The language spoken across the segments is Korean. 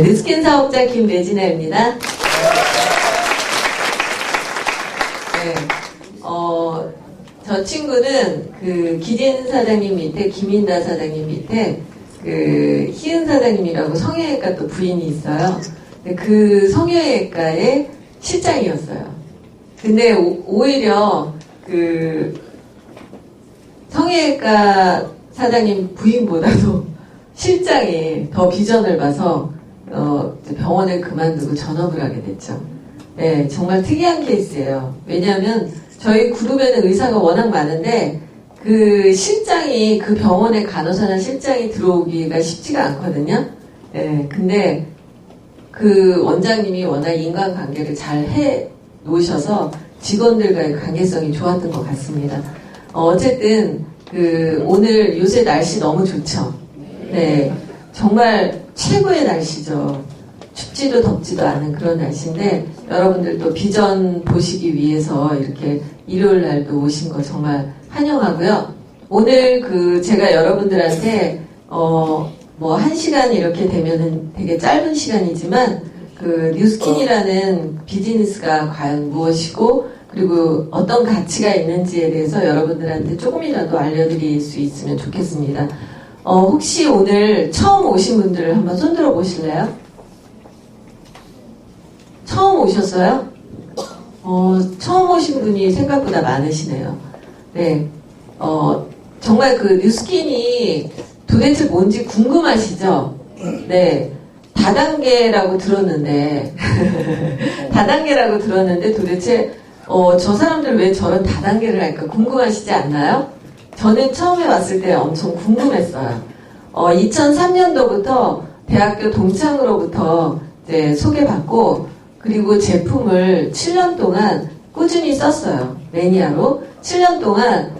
뉴스킨 사업자 김래진아입니다. 네, 저 친구는 그 기진 사장님 밑에 김인다 사장님 밑에 그 희은 사장님이라고 성형외과 또 부인이 있어요. 그 성형외과의 실장이었어요. 근데 오히려 그 성형외과 사장님 부인보다도 실장이 더 비전을 봐서 병원을 그만두고 전업을 하게 됐죠. 네, 정말 특이한 케이스예요. 왜냐하면 저희 그룹에는 의사가 워낙 많은데 그 실장이 그 병원의 간호사나 실장이 들어오기가 쉽지가 않거든요. 네, 근데 그 원장님이 워낙 인간관계를 잘 해 놓으셔서 직원들과의 관계성이 좋았던 것 같습니다. 어쨌든 오늘 요새 날씨 너무 좋죠. 네, 정말 최고의 날씨죠. 춥지도 덥지도 않은 그런 날씨인데 여러분들도 비전 보시기 위해서 이렇게 일요일 날도 오신 거 정말 환영하고요. 오늘 제가 여러분들한테 뭐 1시간 이렇게 되면은 되게 짧은 시간이지만 뉴스킨이라는 비즈니스가 과연 무엇이고 그리고 어떤 가치가 있는지에 대해서 여러분들한테 조금이라도 알려드릴 수 있으면 좋겠습니다. 혹시 오늘 처음 오신 분들을 한번 손들어 보실래요? 처음 오셨어요? 처음 오신 분이 생각보다 많으시네요. 네. 정말 뉴스킨이 도대체 뭔지 궁금하시죠? 네. 다단계라고 들었는데, 도대체, 저 사람들 왜 저런 다단계를 할까 궁금하시지 않나요? 저는 처음에 왔을 때 엄청 궁금했어요. 2003년도부터 대학교 동창으로부터 이제 소개받고, 그리고 제품을 7년 동안 꾸준히 썼어요. 매니아로. 7년 동안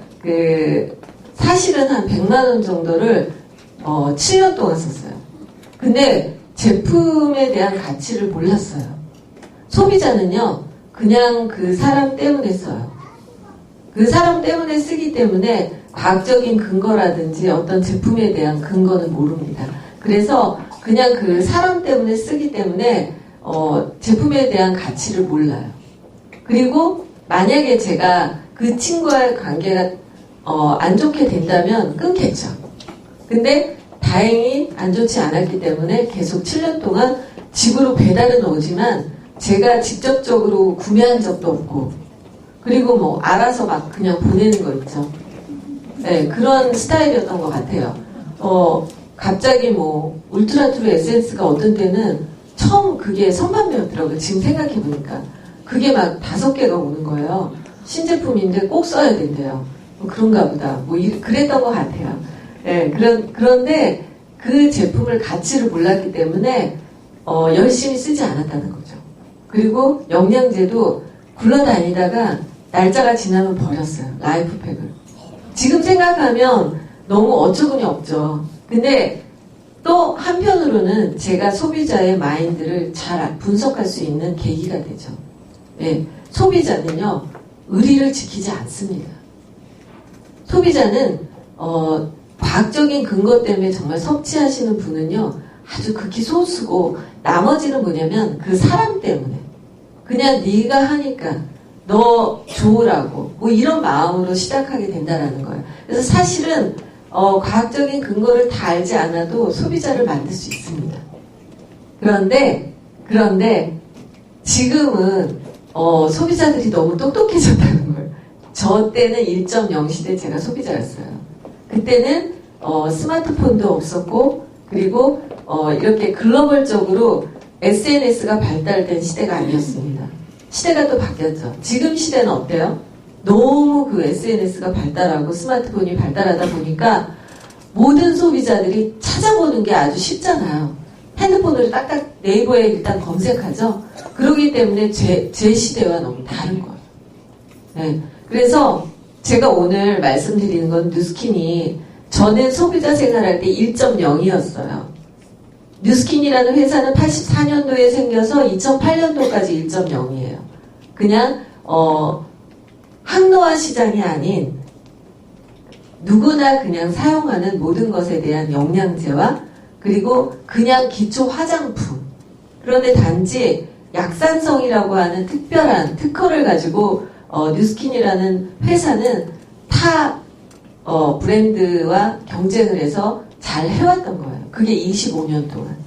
사실은 한 100만원 정도를 7년 동안 썼어요. 근데 제품에 대한 가치를 몰랐어요. 소비자는요, 그냥 그 사람 때문에 써요. 그 사람 때문에 쓰기 때문에 과학적인 근거라든지 어떤 제품에 대한 근거는 모릅니다. 그래서 그냥 그 사람 때문에 쓰기 때문에 제품에 대한 가치를 몰라요. 그리고 만약에 제가 그 친구와의 관계가 안 좋게 된다면 끊겠죠. 근데 다행히 안 좋지 않았기 때문에 계속 7년 동안 집으로 배달은 오지만 제가 직접적으로 구매한 적도 없고 그리고 알아서 막 그냥 보내는 거 있죠. 네, 그런 스타일이었던 것 같아요. 갑자기 울트라트루 에센스가 어떤 때는 처음 그게 선반매였더라고요. 지금 생각해보니까. 그게 막 5개가 오는 거예요. 신제품인데 꼭 써야 된대요. 그런가 보다. 그랬던 것 같아요. 네, 그런데 그 제품을 가치를 몰랐기 때문에 열심히 쓰지 않았다는 거죠. 그리고 영양제도 굴러다니다가 날짜가 지나면 버렸어요. 라이프팩을. 지금 생각하면 너무 어처구니 없죠. 근데 또 한편으로는 제가 소비자의 마인드를 잘 분석할 수 있는 계기가 되죠. 네, 소비자는요, 의리를 지키지 않습니다. 소비자는 과학적인 근거 때문에 정말 섭취하시는 분은요, 아주 극히 소수고 나머지는 뭐냐면 그 사람 때문에 그냥 네가 하니까 너 좋으라고 이런 마음으로 시작하게 된다라는 거예요. 그래서 사실은 과학적인 근거를 다 알지 않아도 소비자를 만들 수 있습니다. 그런데 지금은 소비자들이 너무 똑똑해졌다는 거예요. 저 때는 1.0 시대 제가 소비자였어요. 그때는 스마트폰도 없었고 그리고 이렇게 글로벌적으로 SNS가 발달된 시대가 아니었습니다. 시대가 또 바뀌었죠. 지금 시대는 어때요? 너무 SNS가 발달하고 스마트폰이 발달하다 보니까 모든 소비자들이 찾아보는 게 아주 쉽잖아요. 핸드폰으로 딱딱 네이버에 일단 검색하죠. 그러기 때문에 제 시대와 너무 다른 거예요. 네. 그래서 제가 오늘 말씀드리는 건 뉴스킨이 저는 소비자 생활할 때 1.0이었어요. 뉴스킨이라는 회사는 84년도에 생겨서 2008년도까지 1.0이에요. 그냥 항노화 시장이 아닌 누구나 그냥 사용하는 모든 것에 대한 영양제와 그리고 그냥 기초 화장품 그런데 단지 약산성이라고 하는 특별한 특허를 가지고 뉴스킨이라는 회사는 타 브랜드와 경쟁을 해서 잘 해왔던 거예요. 그게 25년 동안.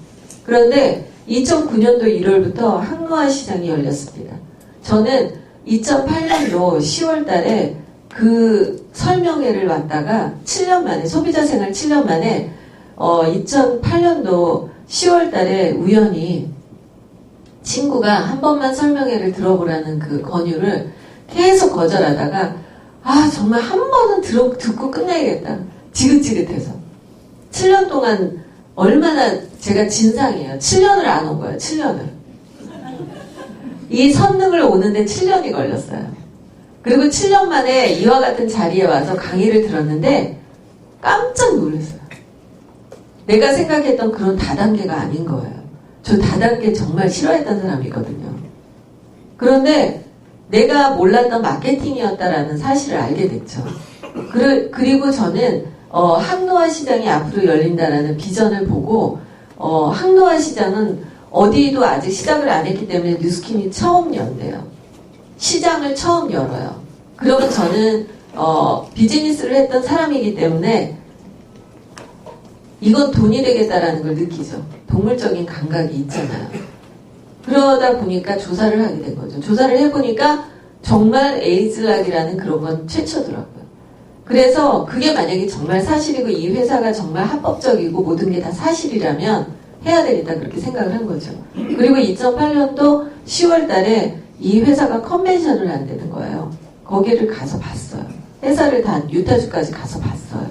그런데 2009년도 1월부터 항노화 시장이 열렸습니다. 저는 2008년도 10월 달에 그 설명회를 왔다가 7년 만에, 소비자 생활 7년 만에 2008년도 10월 달에 우연히 친구가 한 번만 설명회를 들어보라는 그 권유를 계속 거절하다가 정말 한 번은 듣고 끝내야겠다. 지긋지긋해서. 7년 동안 얼마나 제가 진상이에요. 7년을 안 온 거예요. 7년을. 이 선능을 오는데 7년이 걸렸어요. 그리고 7년 만에 이와 같은 자리에 와서 강의를 들었는데 깜짝 놀랐어요. 내가 생각했던 그런 다단계가 아닌 거예요. 저 다단계 정말 싫어했던 사람이거든요. 그런데 내가 몰랐던 마케팅이었다라는 사실을 알게 됐죠. 그리고 저는 항노화 시장이 앞으로 열린다라는 비전을 보고 항노화 시장은 어디도 아직 시작을 안 했기 때문에 뉴스킨이 처음 연대요. 시장을 처음 열어요. 그러면 저는 비즈니스를 했던 사람이기 때문에 이건 돈이 되겠다라는 걸 느끼죠. 동물적인 감각이 있잖아요. 그러다 보니까 조사를 하게 된 거죠. 조사를 해보니까 정말 에이즈락이라는 그런 건 최초더라고요. 그래서 그게 만약에 정말 사실이고 이 회사가 정말 합법적이고 모든 게 다 사실이라면 해야 되겠다 그렇게 생각을 한 거죠. 그리고 2008년도 10월 달에 이 회사가 컨벤션을 한다는 거예요. 거기를 가서 봤어요. 회사를 다 유타주까지 가서 봤어요.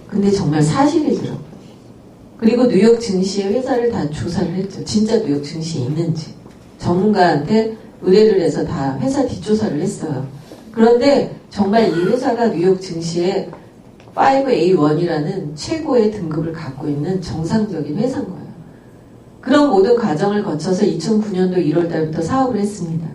근데 정말 사실이더라고요. 그리고 뉴욕 증시의 회사를 다 조사를 했죠. 진짜 뉴욕 증시에 있는지. 전문가한테 의뢰를 해서 다 회사 뒷조사를 했어요. 그런데 정말 이 회사가 뉴욕 증시에 5A1이라는 최고의 등급을 갖고 있는 정상적인 회사인 거예요. 그런 모든 과정을 거쳐서 2009년도 1월 달부터 사업을 했습니다.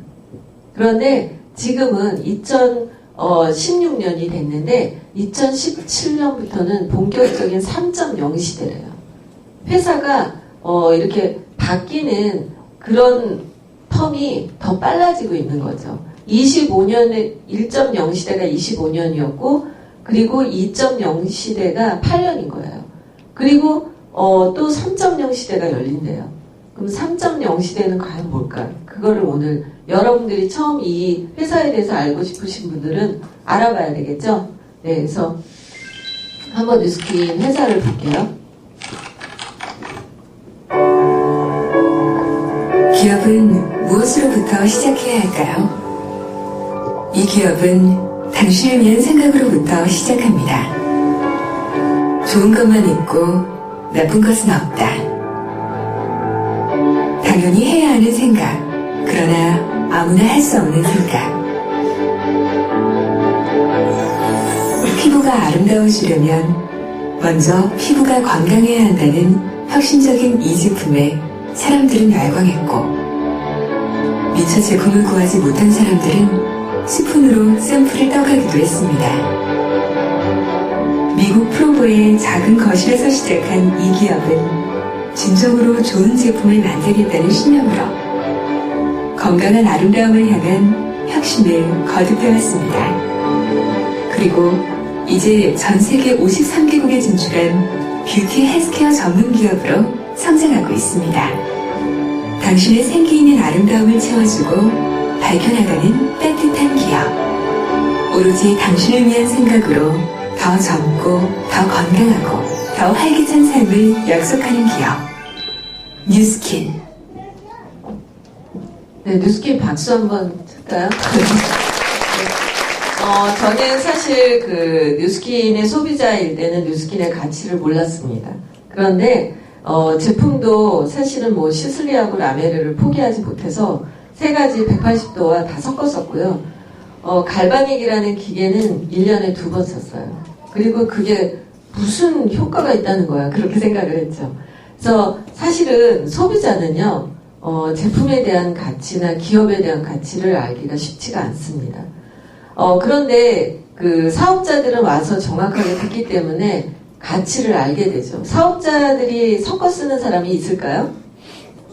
그런데 지금은 2016년이 됐는데 2017년부터는 본격적인 3.0 시대래요. 회사가 이렇게 바뀌는 그런 텀이 더 빨라지고 있는 거죠. 25년에 1.0 시대가 25년이었고 그리고 2.0 시대가 8년인 거예요. 그리고 또 3.0 시대가 열린대요. 그럼 3.0 시대는 과연 뭘까? 그거를 오늘 여러분들이 처음 이 회사에 대해서 알고 싶으신 분들은 알아봐야 되겠죠? 네, 그래서 한번 뉴스킨 회사를 볼게요. 기업은 무엇으로부터 시작해야 할까요? 이 기업은 당신을 위한 생각으로부터 시작합니다. 좋은 것만 있고 나쁜 것은 없다. 당연히 해야 하는 생각, 그러나 아무나 할 수 없는 생각. 피부가 아름다워지려면 먼저 피부가 건강해야 한다는 혁신적인 이 제품에 사람들은 열광했고 미처 제품을 구하지 못한 사람들은 스푼으로 샘플을 떠가기도 했습니다. 미국 프로보의 작은 거실에서 시작한 이 기업은 진정으로 좋은 제품을 만들겠다는 신념으로 건강한 아름다움을 향한 혁신을 거듭해왔습니다. 그리고 이제 전 세계 53개국에 진출한 뷰티 헬스케어 전문 기업으로 성장하고 있습니다. 당신의 생기 있는 아름다움을 채워주고 밝혀나가는 따뜻한 기업. 오로지 당신을 위한 생각으로 더 젊고 더 건강하고 더 활기찬 삶을 약속하는 기업. 뉴스킨. 네, 뉴스킨 박수 한번 칠까요? 저는 사실 그 뉴스킨의 소비자일 때는 뉴스킨의 가치를 몰랐습니다. 그런데 제품도 사실은 뭐 시슬리하고 라메르를 포기하지 못해서 세 가지 180도와 다 섞었었고요. 갈바닉이라는 기계는 1년에 2번 썼어요. 그리고 그게 무슨 효과가 있다는 거야. 그렇게 생각을 했죠. 그래서 사실은 소비자는요, 제품에 대한 가치나 기업에 대한 가치를 알기가 쉽지가 않습니다. 그런데 그 사업자들은 와서 정확하게 듣기 때문에 가치를 알게 되죠. 사업자들이 섞어 쓰는 사람이 있을까요?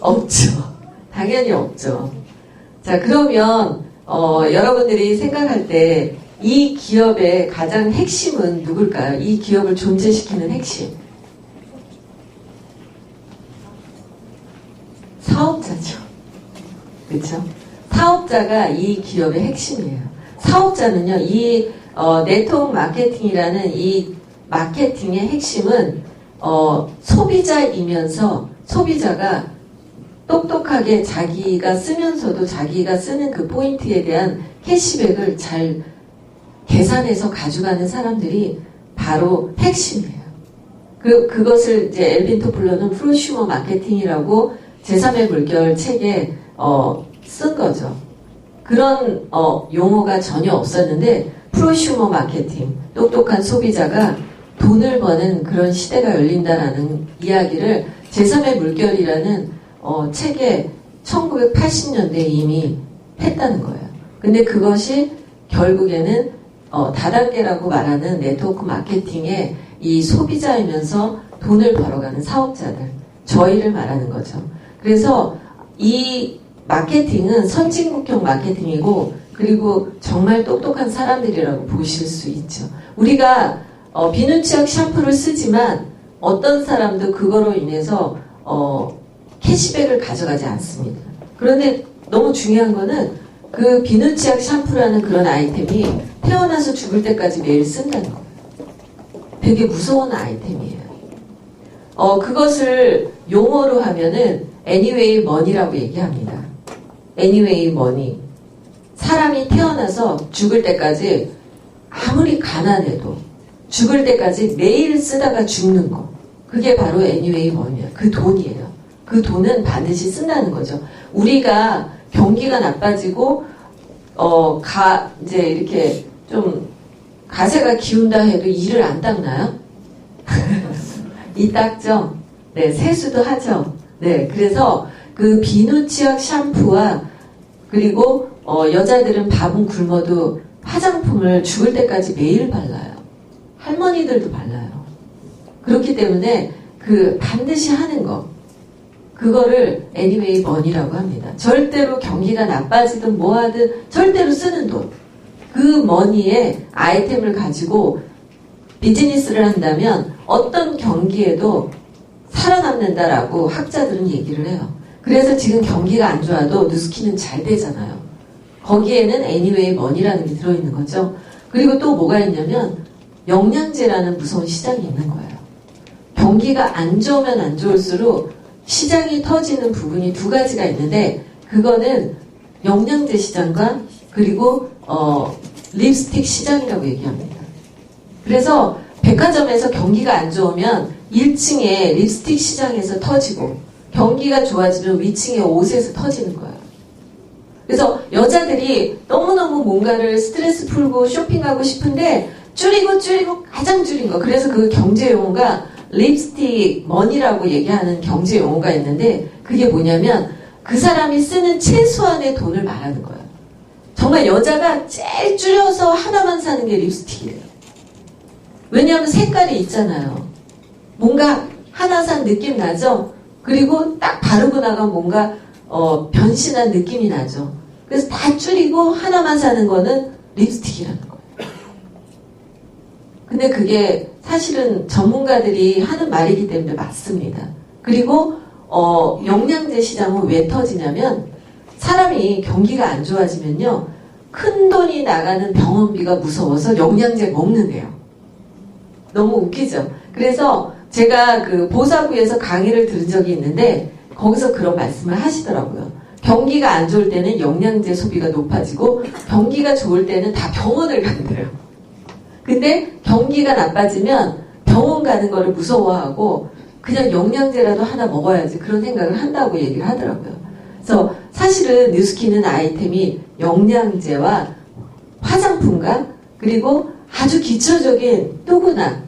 없죠. 당연히 없죠. 자, 그러면 여러분들이 생각할 때 이 기업의 가장 핵심은 누굴까요? 이 기업을 존재시키는 핵심. 사업자죠. 그렇죠? 사업자가 이 기업의 핵심이에요. 사업자는요, 이 네트워크 마케팅이라는 이 마케팅의 핵심은 소비자이면서 소비자가 똑똑하게 자기가 쓰면서도 자기가 쓰는 그 포인트에 대한 캐시백을 잘 계산해서 가져가는 사람들이 바로 핵심이에요. 그것을 이제 엘빈 토플러는 프로슈머 마케팅이라고 제3의 물결 책에 쓴 거죠. 그런 용어가 전혀 없었는데 프로슈머 마케팅, 똑똑한 소비자가 돈을 버는 그런 시대가 열린다라는 이야기를 제3의 물결이라는 책에 1980년대에 이미 했다는 거예요. 근데 그것이 결국에는 다단계라고 말하는 네트워크 마케팅의 이 소비자이면서 돈을 벌어가는 사업자들, 저희를 말하는 거죠. 그래서 이 마케팅은 선진국형 마케팅이고, 그리고 정말 똑똑한 사람들이라고 보실 수 있죠. 우리가 비누치약 샴푸를 쓰지만 어떤 사람도 그거로 인해서 캐시백을 가져가지 않습니다. 그런데 너무 중요한 거는 그 비누치약 샴푸라는 그런 아이템이 태어나서 죽을 때까지 매일 쓴다는 거예요. 되게 무서운 아이템이에요. 그것을 용어로 하면은 anyway money라고 얘기합니다. anyway money. 사람이 태어나서 죽을 때까지 아무리 가난해도 죽을 때까지 매일 쓰다가 죽는 거. 그게 바로 anyway money예요. 그 돈이에요. 그 돈은 반드시 쓴다는 거죠. 우리가 경기가 나빠지고 이제 이렇게 좀 가세가 기운다 해도 이를 안 닦나요? 이 닦죠? 네, 세수도 하죠. 네, 그래서 그 비누치약 샴푸와 그리고 여자들은 밥은 굶어도 화장품을 죽을 때까지 매일 발라요. 할머니들도 발라요. 그렇기 때문에 그 반드시 하는 거, 그거를 anyway money라고 합니다. 절대로 경기가 나빠지든 뭐하든 절대로 쓰는 돈. 그 머니에 아이템을 가지고 비즈니스를 한다면 어떤 경기에도 살아남는다라고 학자들은 얘기를 해요. 그래서 지금 경기가 안 좋아도 누스키는 잘 되잖아요. 거기에는 anyway money라는 게 들어있는 거죠. 그리고 또 뭐가 있냐면 영양제라는 무서운 시장이 있는 거예요. 경기가 안 좋으면 안 좋을수록 시장이 터지는 부분이 두 가지가 있는데, 그거는 영양제 시장과 그리고 립스틱 시장이라고 얘기합니다. 그래서 백화점에서 경기가 안 좋으면 1층에 립스틱 시장에서 터지고, 경기가 좋아지면 위층에 옷에서 터지는 거예요. 그래서 여자들이 너무너무 뭔가를 스트레스 풀고 쇼핑하고 싶은데 줄이고 가장 줄인 거. 그래서 그 경제 용어가 립스틱 머니라고 얘기하는 경제 용어가 있는데, 그게 뭐냐면 그 사람이 쓰는 최소한의 돈을 말하는 거예요. 정말 여자가 제일 줄여서 하나만 사는 게 립스틱이에요. 왜냐하면 색깔이 있잖아요. 뭔가 하나 산 느낌 나죠? 그리고 딱 바르고 나가면 뭔가 변신한 느낌이 나죠. 그래서 다 줄이고 하나만 사는 거는 립스틱이라는 거예요. 근데 그게 사실은 전문가들이 하는 말이기 때문에 맞습니다. 그리고 영양제 시장은 왜 터지냐면 사람이 경기가 안 좋아지면요, 큰 돈이 나가는 병원비가 무서워서 영양제 먹는데요. 너무 웃기죠? 그래서 제가 그 보사구에서 강의를 들은 적이 있는데 거기서 그런 말씀을 하시더라고요. 경기가 안 좋을 때는 영양제 소비가 높아지고 경기가 좋을 때는 다 병원을 간대요. 근데 경기가 나빠지면 병원 가는 거를 무서워하고 그냥 영양제라도 하나 먹어야지 그런 생각을 한다고 얘기를 하더라고요. 그래서 사실은 뉴스키는 아이템이 영양제와 화장품과 그리고 아주 기초적인 누구나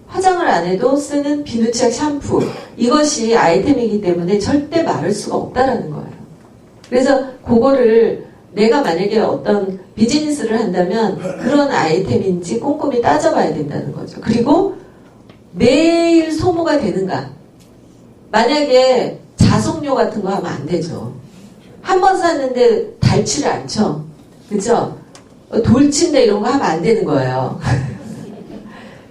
화장을 안 해도 쓰는 비누치약 샴푸, 이것이 아이템이기 때문에 절대 말할 수가 없다라는 거예요. 그래서 그거를 내가 만약에 어떤 비즈니스를 한다면 그런 아이템인지 꼼꼼히 따져봐야 된다는 거죠. 그리고 매일 소모가 되는가? 만약에 가속료 같은 거 하면 안 되죠. 한 번 샀는데 닳지를 않죠. 그죠? 돌침대 이런 거 하면 안 되는 거예요.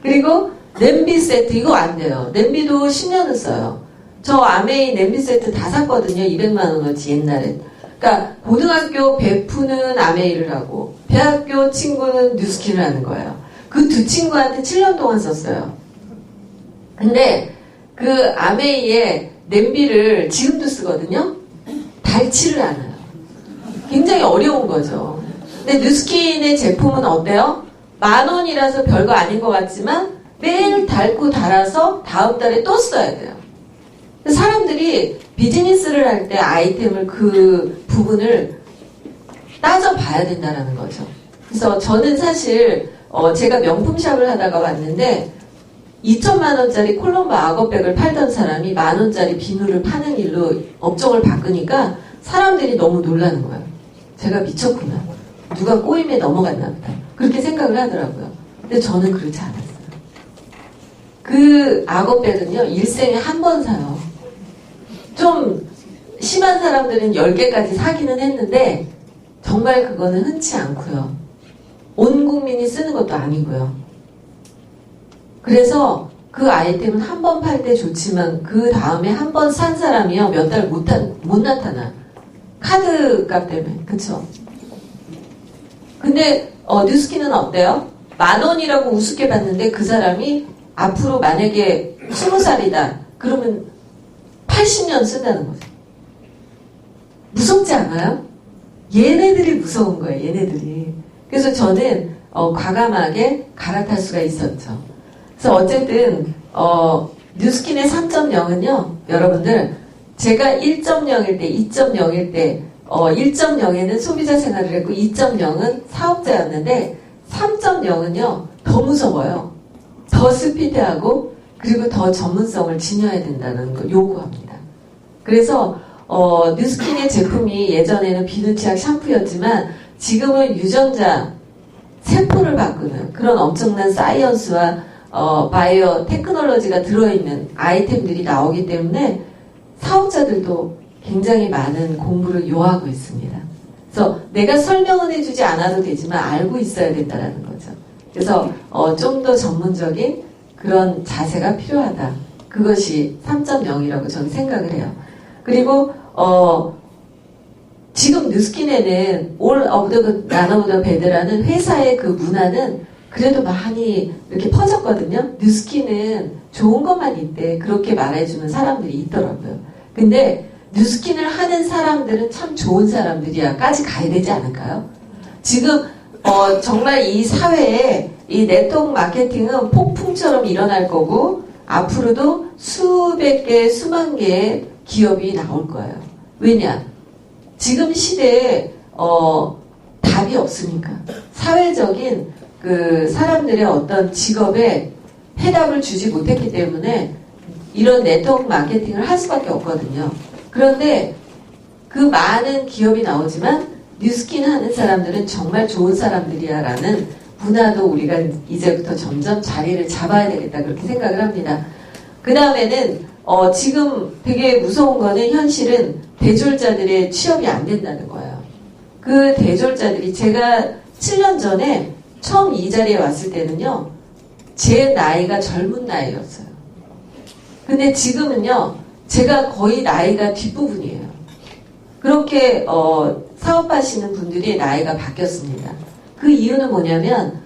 그리고 냄비 세트 이거 안 돼요. 냄비도 10년은 써요. 저 아메이 냄비 세트 다 샀거든요. 200만 원어치 옛날에. 그러니까 고등학교 베프는 아메이를 하고 대학교 친구는 뉴스킨을 하는 거예요. 그 두 친구한테 7년 동안 썼어요. 근데 그 아메이의 냄비를 지금도 쓰거든요. 닳지를 않아요. 굉장히 어려운 거죠. 근데 뉴스킨의 제품은 어때요? 10,000원이라서 별거 아닌 것 같지만 매일 닳고 닳아서 다음 달에 또 써야 돼요. 사람들이 비즈니스를 할 때 아이템을 그 부분을 따져봐야 된다는 거죠. 그래서 저는 사실 제가 명품샵을 하다가 왔는데 2천만 원짜리 콜롬보 악어백을 팔던 사람이 10,000원짜리 비누를 파는 일로 업종을 바꾸니까 사람들이 너무 놀라는 거예요. 제가 미쳤구나. 누가 꼬임에 넘어갔나 보다. 그렇게 생각을 하더라고요. 근데 저는 그렇지 않았어요. 그 악어백은요, 일생에 한 번 사요. 좀 심한 사람들은 10개까지 사기는 했는데 정말 그거는 흔치 않고요. 온 국민이 쓰는 것도 아니고요. 그래서 그 아이템은 한 번 팔 때 좋지만 그 다음에 한 번 산 사람이요 몇 달 못 나타나. 카드 값 때문에. 그쵸? 근데 뉴스킨은 어때요? 10,000원이라고 우습게 봤는데 그 사람이 앞으로 만약에 20살이다. 그러면 80년 쓴다는 거죠. 무섭지 않아요? 얘네들이 무서운 거예요. 얘네들이. 그래서 저는 과감하게 갈아탈 수가 있었죠. 그래서 어쨌든 뉴스킨의 3.0은요. 여러분들 제가 1.0일 때 2.0일 때 1.0에는 소비자 생활을 했고 2.0은 사업자였는데 3.0은요. 더 무서워요. 더 스피드하고 그리고 더 전문성을 지녀야 된다는 걸 요구합니다. 그래서 뉴스킨의 제품이 예전에는 비누치약 샴푸였지만 지금은 유전자 세포를 바꾸는 그런 엄청난 사이언스와 바이오 테크놀로지가 들어있는 아이템들이 나오기 때문에 사업자들도 굉장히 많은 공부를 요하고 있습니다. 그래서 내가 설명은 해주지 않아도 되지만 알고 있어야 된다는 거죠. 그래서 좀 더 전문적인 그런 자세가 필요하다. 그것이 3.0이라고 저는 생각을 해요. 그리고 지금 뉴스킨에는 All of the None of the Bad라는 회사의 그 문화는 그래도 많이 이렇게 퍼졌거든요. 뉴스킨은 좋은 것만 있대. 그렇게 말해주는 사람들이 있더라고요. 근데 뉴스킨을 하는 사람들은 참 좋은 사람들이야까지 가야 되지 않을까요? 지금 정말 이 사회에 이 네트워크 마케팅은 폭풍처럼 일어날 거고 앞으로도 수백 개, 수만 개의 기업이 나올 거예요. 왜냐? 지금 시대에 답이 없으니까 사회적인 그 사람들의 어떤 직업에 해답을 주지 못했기 때문에 이런 네트워크 마케팅을 할 수밖에 없거든요. 그런데 그 많은 기업이 나오지만 뉴스킨 하는 사람들은 정말 좋은 사람들이야 라는 문화도 우리가 이제부터 점점 자리를 잡아야 되겠다 그렇게 생각을 합니다. 그 다음에는 지금 되게 무서운 거는 현실은 대졸자들의 취업이 안 된다는 거예요. 그 대졸자들이 제가 7년 전에 처음 이 자리에 왔을 때는요. 제 나이가 젊은 나이였어요. 근데 지금은요. 제가 거의 나이가 뒷부분이에요. 그렇게 사업하시는 분들이 나이가 바뀌었습니다. 그 이유는 뭐냐면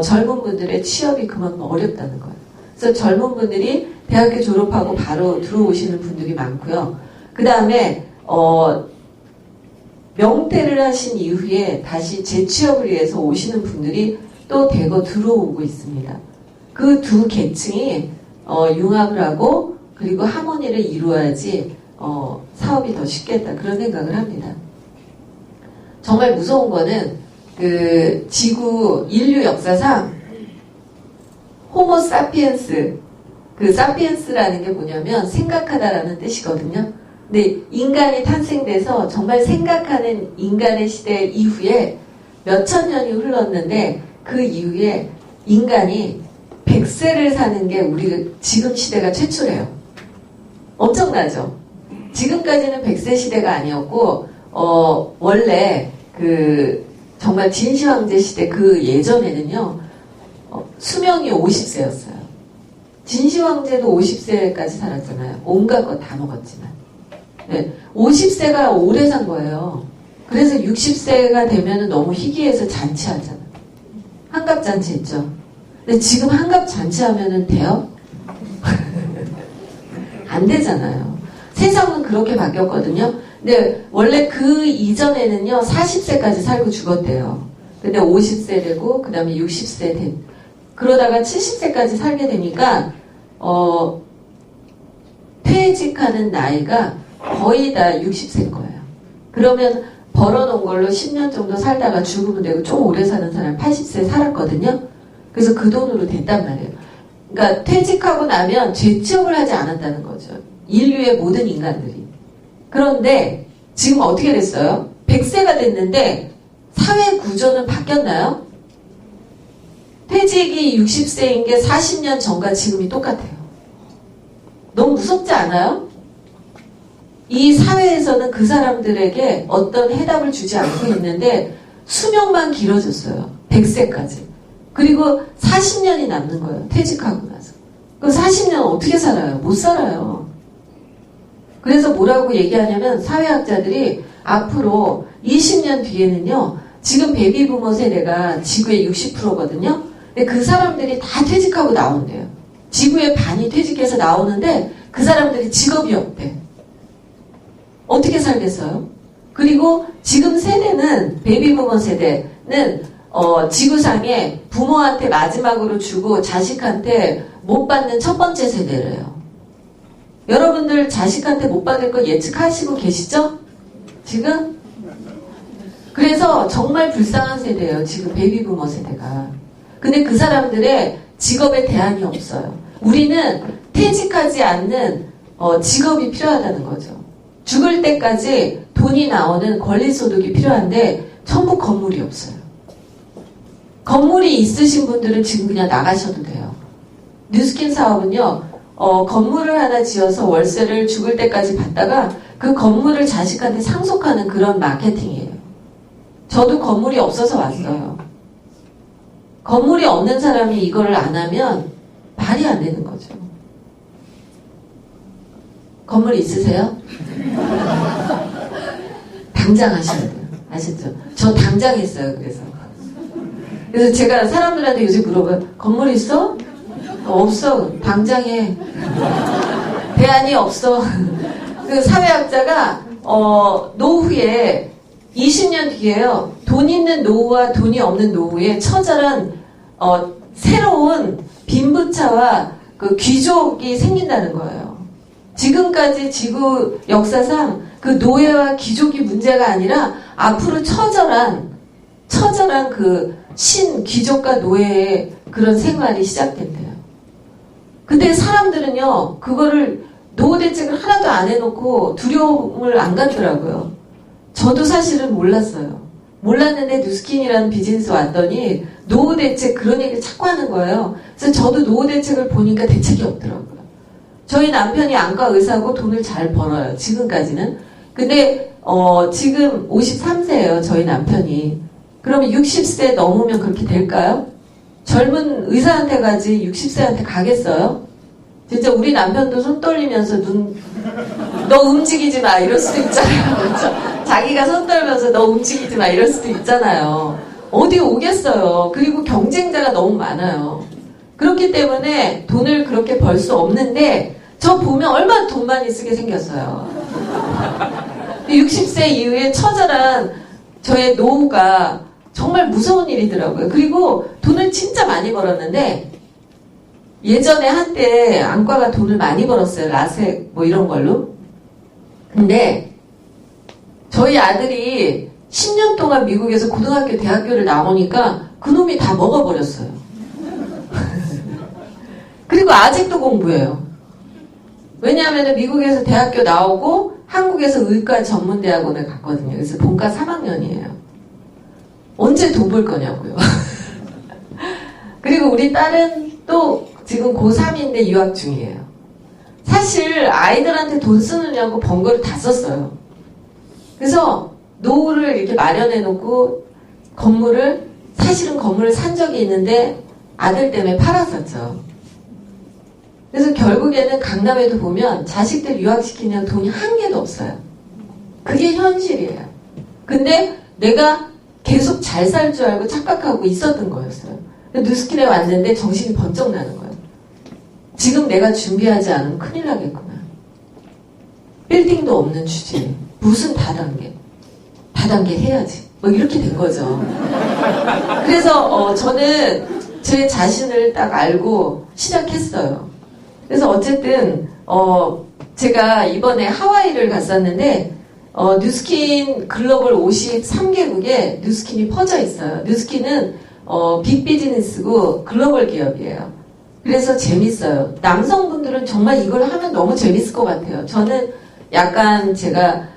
젊은 분들의 취업이 그만큼 어렵다는 거예요. 그래서 젊은 분들이 대학교 졸업하고 바로 들어오시는 분들이 많고요. 그 다음에 명퇴를 하신 이후에 다시 재취업을 위해서 오시는 분들이 또 대거 들어오고 있습니다. 그 두 계층이 융합을 하고 그리고 하모니를 이루어야지 사업이 더 쉽겠다 그런 생각을 합니다. 정말 무서운 거는 그 지구 인류 역사상 호모 사피엔스 그 사피엔스라는 게 뭐냐면 생각하다라는 뜻이거든요. 근데 인간이 탄생돼서 정말 생각하는 인간의 시대 이후에 몇천 년이 흘렀는데 그 이후에 인간이 100세를 사는 게 우리 지금 시대가 최초래요. 엄청나죠? 지금까지는 100세 시대가 아니었고, 원래 정말 진시황제 시대 그 예전에는요, 수명이 50세였어요. 진시황제도 50세까지 살았잖아요. 온갖 거 다 먹었지만. 네, 50세가 오래 산 거예요. 그래서 60세가 되면 너무 희귀해서 잔치하잖아. 한갑잔치 있죠. 근데 지금 한갑잔치 하면은 돼요? 안 되잖아요. 세상은 그렇게 바뀌었거든요. 근데 원래 그 이전에는요, 40세까지 살고 죽었대요. 근데 50세 되고, 그 다음에 60세 된, 그러다가 70세까지 살게 되니까, 퇴직하는 나이가 거의 다 60세인 거예요. 그러면 벌어놓은 걸로 10년 정도 살다가 죽으면 되고, 좀 오래 사는 사람 80세 살았거든요. 그래서 그 돈으로 됐단 말이에요. 그러니까 퇴직하고 나면 죄취업을 하지 않았다는 거죠. 인류의 모든 인간들이. 그런데 지금 어떻게 됐어요? 100세가 됐는데 사회 구조는 바뀌었나요? 퇴직이 60세인 게 40년 전과 지금이 똑같아요. 너무 무섭지 않아요? 이 사회에서는 그 사람들에게 어떤 해답을 주지 않고 있는데 수명만 길어졌어요. 100세까지. 그리고 40년이 남는 거예요. 퇴직하고 나서. 그 40년 어떻게 살아요? 못 살아요. 그래서 뭐라고 얘기하냐면 사회학자들이 앞으로 20년 뒤에는요. 지금 베이비부머 세대가 지구의 60%거든요. 근데 그 사람들이 다 퇴직하고 나온대요. 지구의 반이 퇴직해서 나오는데 그 사람들이 직업이 없대. 어떻게 살겠어요? 그리고 지금 세대는 베이비부머 세대는 지구상에 부모한테 마지막으로 주고 자식한테 못 받는 첫 번째 세대래요. 여러분들 자식한테 못 받을 거 예측하시고 계시죠? 지금? 그래서 정말 불쌍한 세대예요. 지금 베이비부머 세대가. 근데 그 사람들의 직업에 대안이 없어요. 우리는 퇴직하지 않는 직업이 필요하다는 거죠. 죽을 때까지 돈이 나오는 권리소득이 필요한데 전부 건물이 없어요. 건물이 있으신 분들은 지금 그냥 나가셔도 돼요. 뉴스킨 사업은요. 건물을 하나 지어서 월세를 죽을 때까지 받다가 그 건물을 자식한테 상속하는 그런 마케팅이에요. 저도 건물이 없어서 왔어요. 건물이 없는 사람이 이거를 안 하면 말이 안 되는 거죠. 건물 있으세요? 당장 하셔야 돼요. 아셨죠? 저 당장 했어요. 그래서 제가 사람들한테 요새 물어봐요. 건물 있어? 없어. 당장 해. 대안이 없어. 그 사회학자가 노후에 20년 뒤에요. 돈 있는 노후와 돈이 없는 노후에 처절한 새로운 빈부차와 그 귀족이 생긴다는 거예요. 지금까지 지구 역사상 그 노예와 귀족이 문제가 아니라 앞으로 처절한 그 귀족과 노예의 그런 생활이 시작된대요. 근데 사람들은요, 그거를 노후 대책을 하나도 안 해놓고 두려움을 안 갖더라고요. 저도 사실은 몰랐어요. 몰랐는데 뉴스킨이라는 비즈니스 왔더니 노후 대책 그런 얘기를 자꾸 하는 거예요. 그래서 저도 노후 대책을 보니까 대책이 없더라고요. 저희 남편이 안과 의사고 돈을 잘 벌어요. 지금까지는. 근데 지금 53세예요. 저희 남편이. 그러면 60세 넘으면 그렇게 될까요? 젊은 의사한테 가지 60세한테 가겠어요? 진짜 우리 남편도 손 떨리면서 너 움직이지 마 이럴 수도 있잖아요. 그렇죠? 자기가 손 떨면서 너 움직이지 마 이럴 수도 있잖아요. 어디 오겠어요. 그리고 경쟁자가 너무 많아요. 그렇기 때문에 돈을 그렇게 벌 수 없는데 저 보면 얼마나 돈 많이 쓰게 생겼어요. 60세 이후에 처절한 저의 노후가 정말 무서운 일이더라고요. 그리고 돈을 진짜 많이 벌었는데 예전에 한때 안과가 돈을 많이 벌었어요. 라섹 뭐 이런 걸로. 근데 저희 아들이 10년 동안 미국에서 고등학교, 대학교를 나오니까 그놈이 다 먹어버렸어요. 그리고 아직도 공부해요. 왜냐하면 미국에서 대학교 나오고 한국에서 의과 전문대학원을 갔거든요. 그래서 본과 3학년이에요. 언제 돈 벌 거냐고요. 그리고 우리 딸은 또 지금 고3인데 유학 중이에요. 사실 아이들한테 돈 쓰느냐고 번거를 다 썼어요. 그래서 노후를 이렇게 마련해 놓고 사실은 건물을 산 적이 있는데 아들 때문에 팔았었죠. 그래서 결국에는 강남에도 보면 자식들 유학시키는 돈이 한 개도 없어요. 그게 현실이에요. 근데 내가 계속 잘 살 줄 알고 착각하고 있었던 거였어요. 뉴스킨에 왔는데 정신이 번쩍 나는 거예요. 지금 내가 준비하지 않으면 큰일 나겠구나. 빌딩도 없는 주제에 무슨 다단계 해야지. 뭐 이렇게 된 거죠. 그래서 저는 제 자신을 딱 알고 시작했어요. 그래서 어쨌든 제가 이번에 하와이를 갔었는데 뉴스킨 글로벌 53개국에 뉴스킨이 퍼져 있어요. 뉴스킨은 빅비즈니스고 글로벌 기업이에요. 그래서 재밌어요. 남성분들은 정말 이걸 하면 너무 재밌을 것 같아요. 저는 약간 제가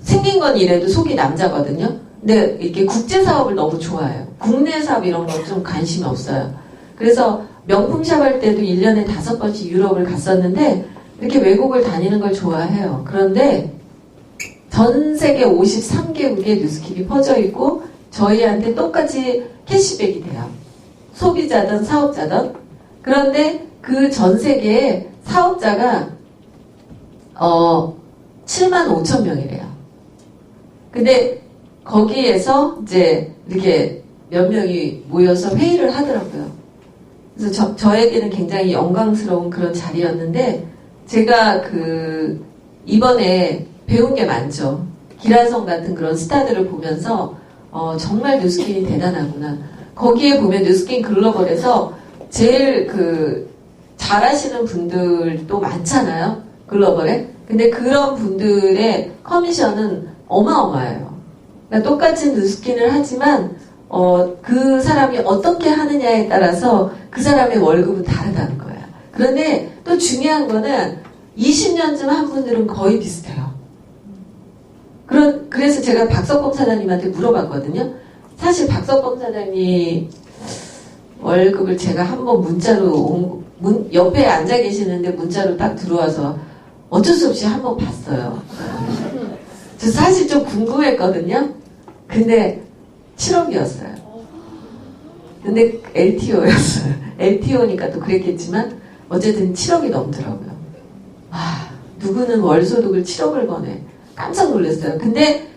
생긴 건 이래도 속이 남자거든요. 근데 이렇게 국제 사업을 너무 좋아해요. 국내 사업 이런 건 좀 관심이 없어요. 그래서 명품샵 할 때도 1년에 5번씩 유럽을 갔었는데 이렇게 외국을 다니는 걸 좋아해요. 그런데 전 세계 53개국에 뉴스킨이 퍼져 있고 저희한테 똑같이 캐시백이 돼요. 소비자든 사업자든. 그런데 그 전 세계에 사업자가 7만 5천 명이래요. 근데 거기에서 이제 이렇게 몇 명이 모여서 회의를 하더라고요. 그래서 저에게는 굉장히 영광스러운 그런 자리였는데 제가 이번에 배운 게 많죠. 기라성 같은 그런 스타들을 보면서 정말 뉴스킨이 대단하구나. 거기에 보면 뉴스킨 글로벌에서 제일 잘하시는 분들도 많잖아요. 글로벌에. 근데 그런 분들의 커미션은 어마어마해요. 그러니까 똑같은 뉴스킨을 하지만 그 사람이 어떻게 하느냐에 따라서 그 사람의 월급은 다르다는 거야. 그런데 또 중요한 거는 20년쯤 한 분들은 거의 비슷해요. 그래서 제가 박석범 사장님한테 물어봤거든요. 사실 박석범 사장님 월급을 제가 한번 문자로 옆에 앉아 계시는데 문자로 딱 들어와서 어쩔 수 없이 한번 봤어요. 저 사실 좀 궁금했거든요. 근데 7억이었어요. 근데 LTO였어요. LTO니까 또 그랬겠지만 어쨌든 7억이 넘더라고요. 누구는 월소득을 7억을 버네. 깜짝 놀랐어요. 근데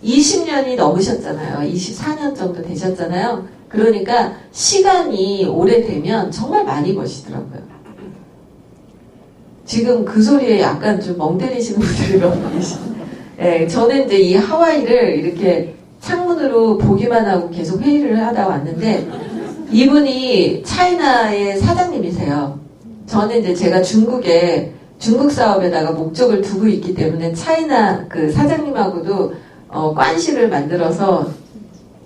20년이 넘으셨잖아요. 24년 정도 되셨잖아요. 그러니까 시간이 오래되면 정말 많이 버시더라고요. 지금 그 소리에 약간 좀 멍 때리시는 분들이 너무 계시네요. 네, 저는 이제 이 하와이를 이렇게 창문으로 보기만 하고 계속 회의를 하다 왔는데 이분이 차이나의 사장님이세요. 저는 이제 제가 중국 사업에다가 목적을 두고 있기 때문에 차이나 그 사장님하고도 관시를 만들어서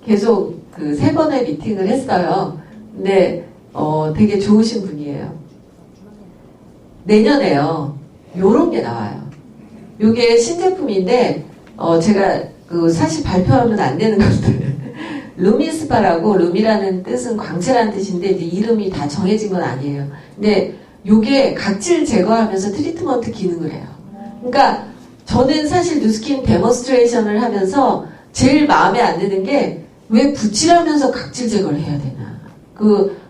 계속 3번의 미팅을 했어요. 근데 되게 좋으신 분이에요. 내년에요. 요런 게 나와요. 요게 신제품인데 제가 사실 발표하면 안 되는 것들 루미스파라고 루미라는 뜻은 광채라는 뜻인데 이제 이름이 다 정해진 건 아니에요. 근데 요게 각질 제거하면서 트리트먼트 기능을 해요. 그러니까 저는 사실 뉴스킨 데몬스트레이션을 하면서 제일 마음에 안 드는 게 왜 붓질하면서 각질 제거를 해야 되나.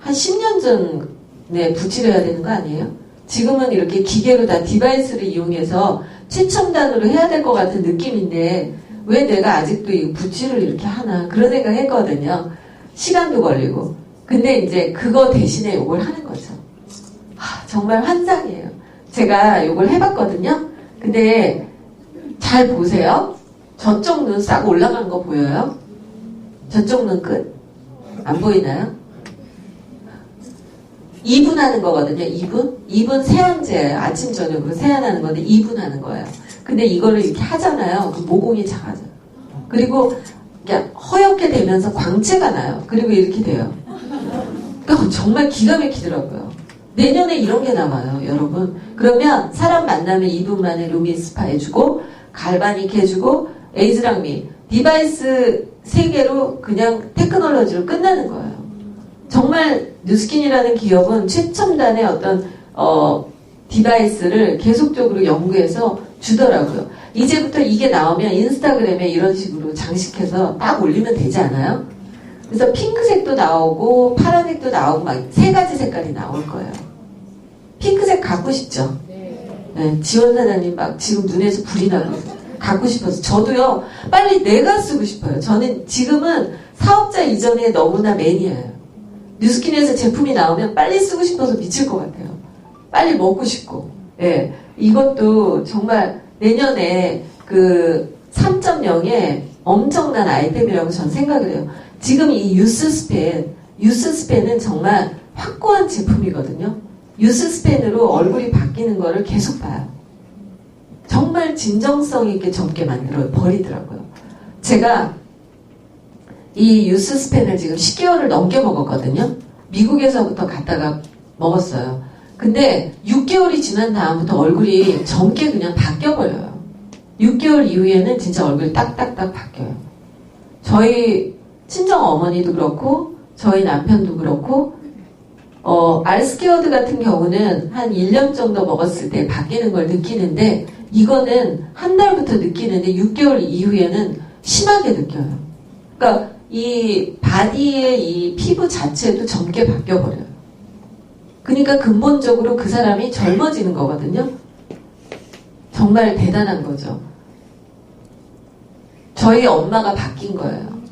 한 10년 전에 붓질해야 되는 거 아니에요? 지금은 이렇게 기계로 다 디바이스를 이용해서 최첨단으로 해야 될 것 같은 느낌인데 왜 내가 아직도 이 붓질을 이렇게 하나 그런 생각 했거든요. 시간도 걸리고. 근데 이제 그거 대신에 이걸 하는 거죠. 정말 환상이에요. 제가 이걸 해봤거든요. 근데 잘 보세요. 저쪽 눈 싹 올라간 거 보여요? 저쪽 눈 끝? 안 보이나요? 2분 하는 거거든요. 2분? 2분 세안제예요. 아침 저녁으로 세안하는 건데 2분 하는 거예요. 근데 이거를 이렇게 하잖아요. 그 모공이 작아져요. 그리고 허옇게 되면서 광채가 나요. 그리고 이렇게 돼요. 그러니까 정말 기가 막히더라고요. 내년에 이런 게 나와요, 여러분. 그러면 사람 만나면 2분 만에 루미 스파 해주고 갈바닉 해주고 에이즈랑미 디바이스 3개로 그냥 테크놀로지로 끝나는 거예요. 정말 뉴스킨이라는 기업은 최첨단의 어떤 디바이스를 계속적으로 연구해서 주더라고요. 이제부터 이게 나오면 인스타그램에 이런 식으로 장식해서 딱 올리면 되지 않아요? 그래서 핑크색도 나오고 파란색도 나오고 막 세 가지 색깔이 나올 거예요. 핑크색 갖고 싶죠? 네, 지원 사장님 막 지금 눈에서 불이 나고 있어요. 갖고 싶어서. 저도요, 빨리 내가 쓰고 싶어요. 저는 지금은 사업자 이전에 너무나 매니아예요. 뉴스킨에서 제품이 나오면 빨리 쓰고 싶어서 미칠 것 같아요. 빨리 먹고 싶고. 예. 이것도 정말 내년에 그 3.0의 엄청난 아이템이라고 저는 생각을 해요. 지금 이 유스스팬은 정말 확고한 제품이거든요. 유스스팬으로 얼굴이 바뀌는 거를 계속 봐요. 정말 진정성 있게 젊게 만들어 버리더라고요. 제가 이 유스스팬을 지금 10개월을 넘게 먹었거든요. 미국에서부터 갔다가 먹었어요. 근데 6개월이 지난 다음부터 얼굴이 젊게 그냥 바뀌어버려요. 6개월 이후에는 진짜 얼굴이 딱딱딱 바뀌어요. 저희 친정 어머니도 그렇고 저희 남편도 그렇고 알스케어드 같은 경우는 한 1년 정도 먹었을 때 바뀌는 걸 느끼는데 이거는 한 달부터 느끼는데 6개월 이후에는 심하게 느껴요. 그러니까 이 바디의 이 피부 자체도 젊게 바뀌어버려요. 그러니까 근본적으로 그 사람이 젊어지는 거거든요. 정말 대단한 거죠. 저희 엄마가 바뀐 거예요.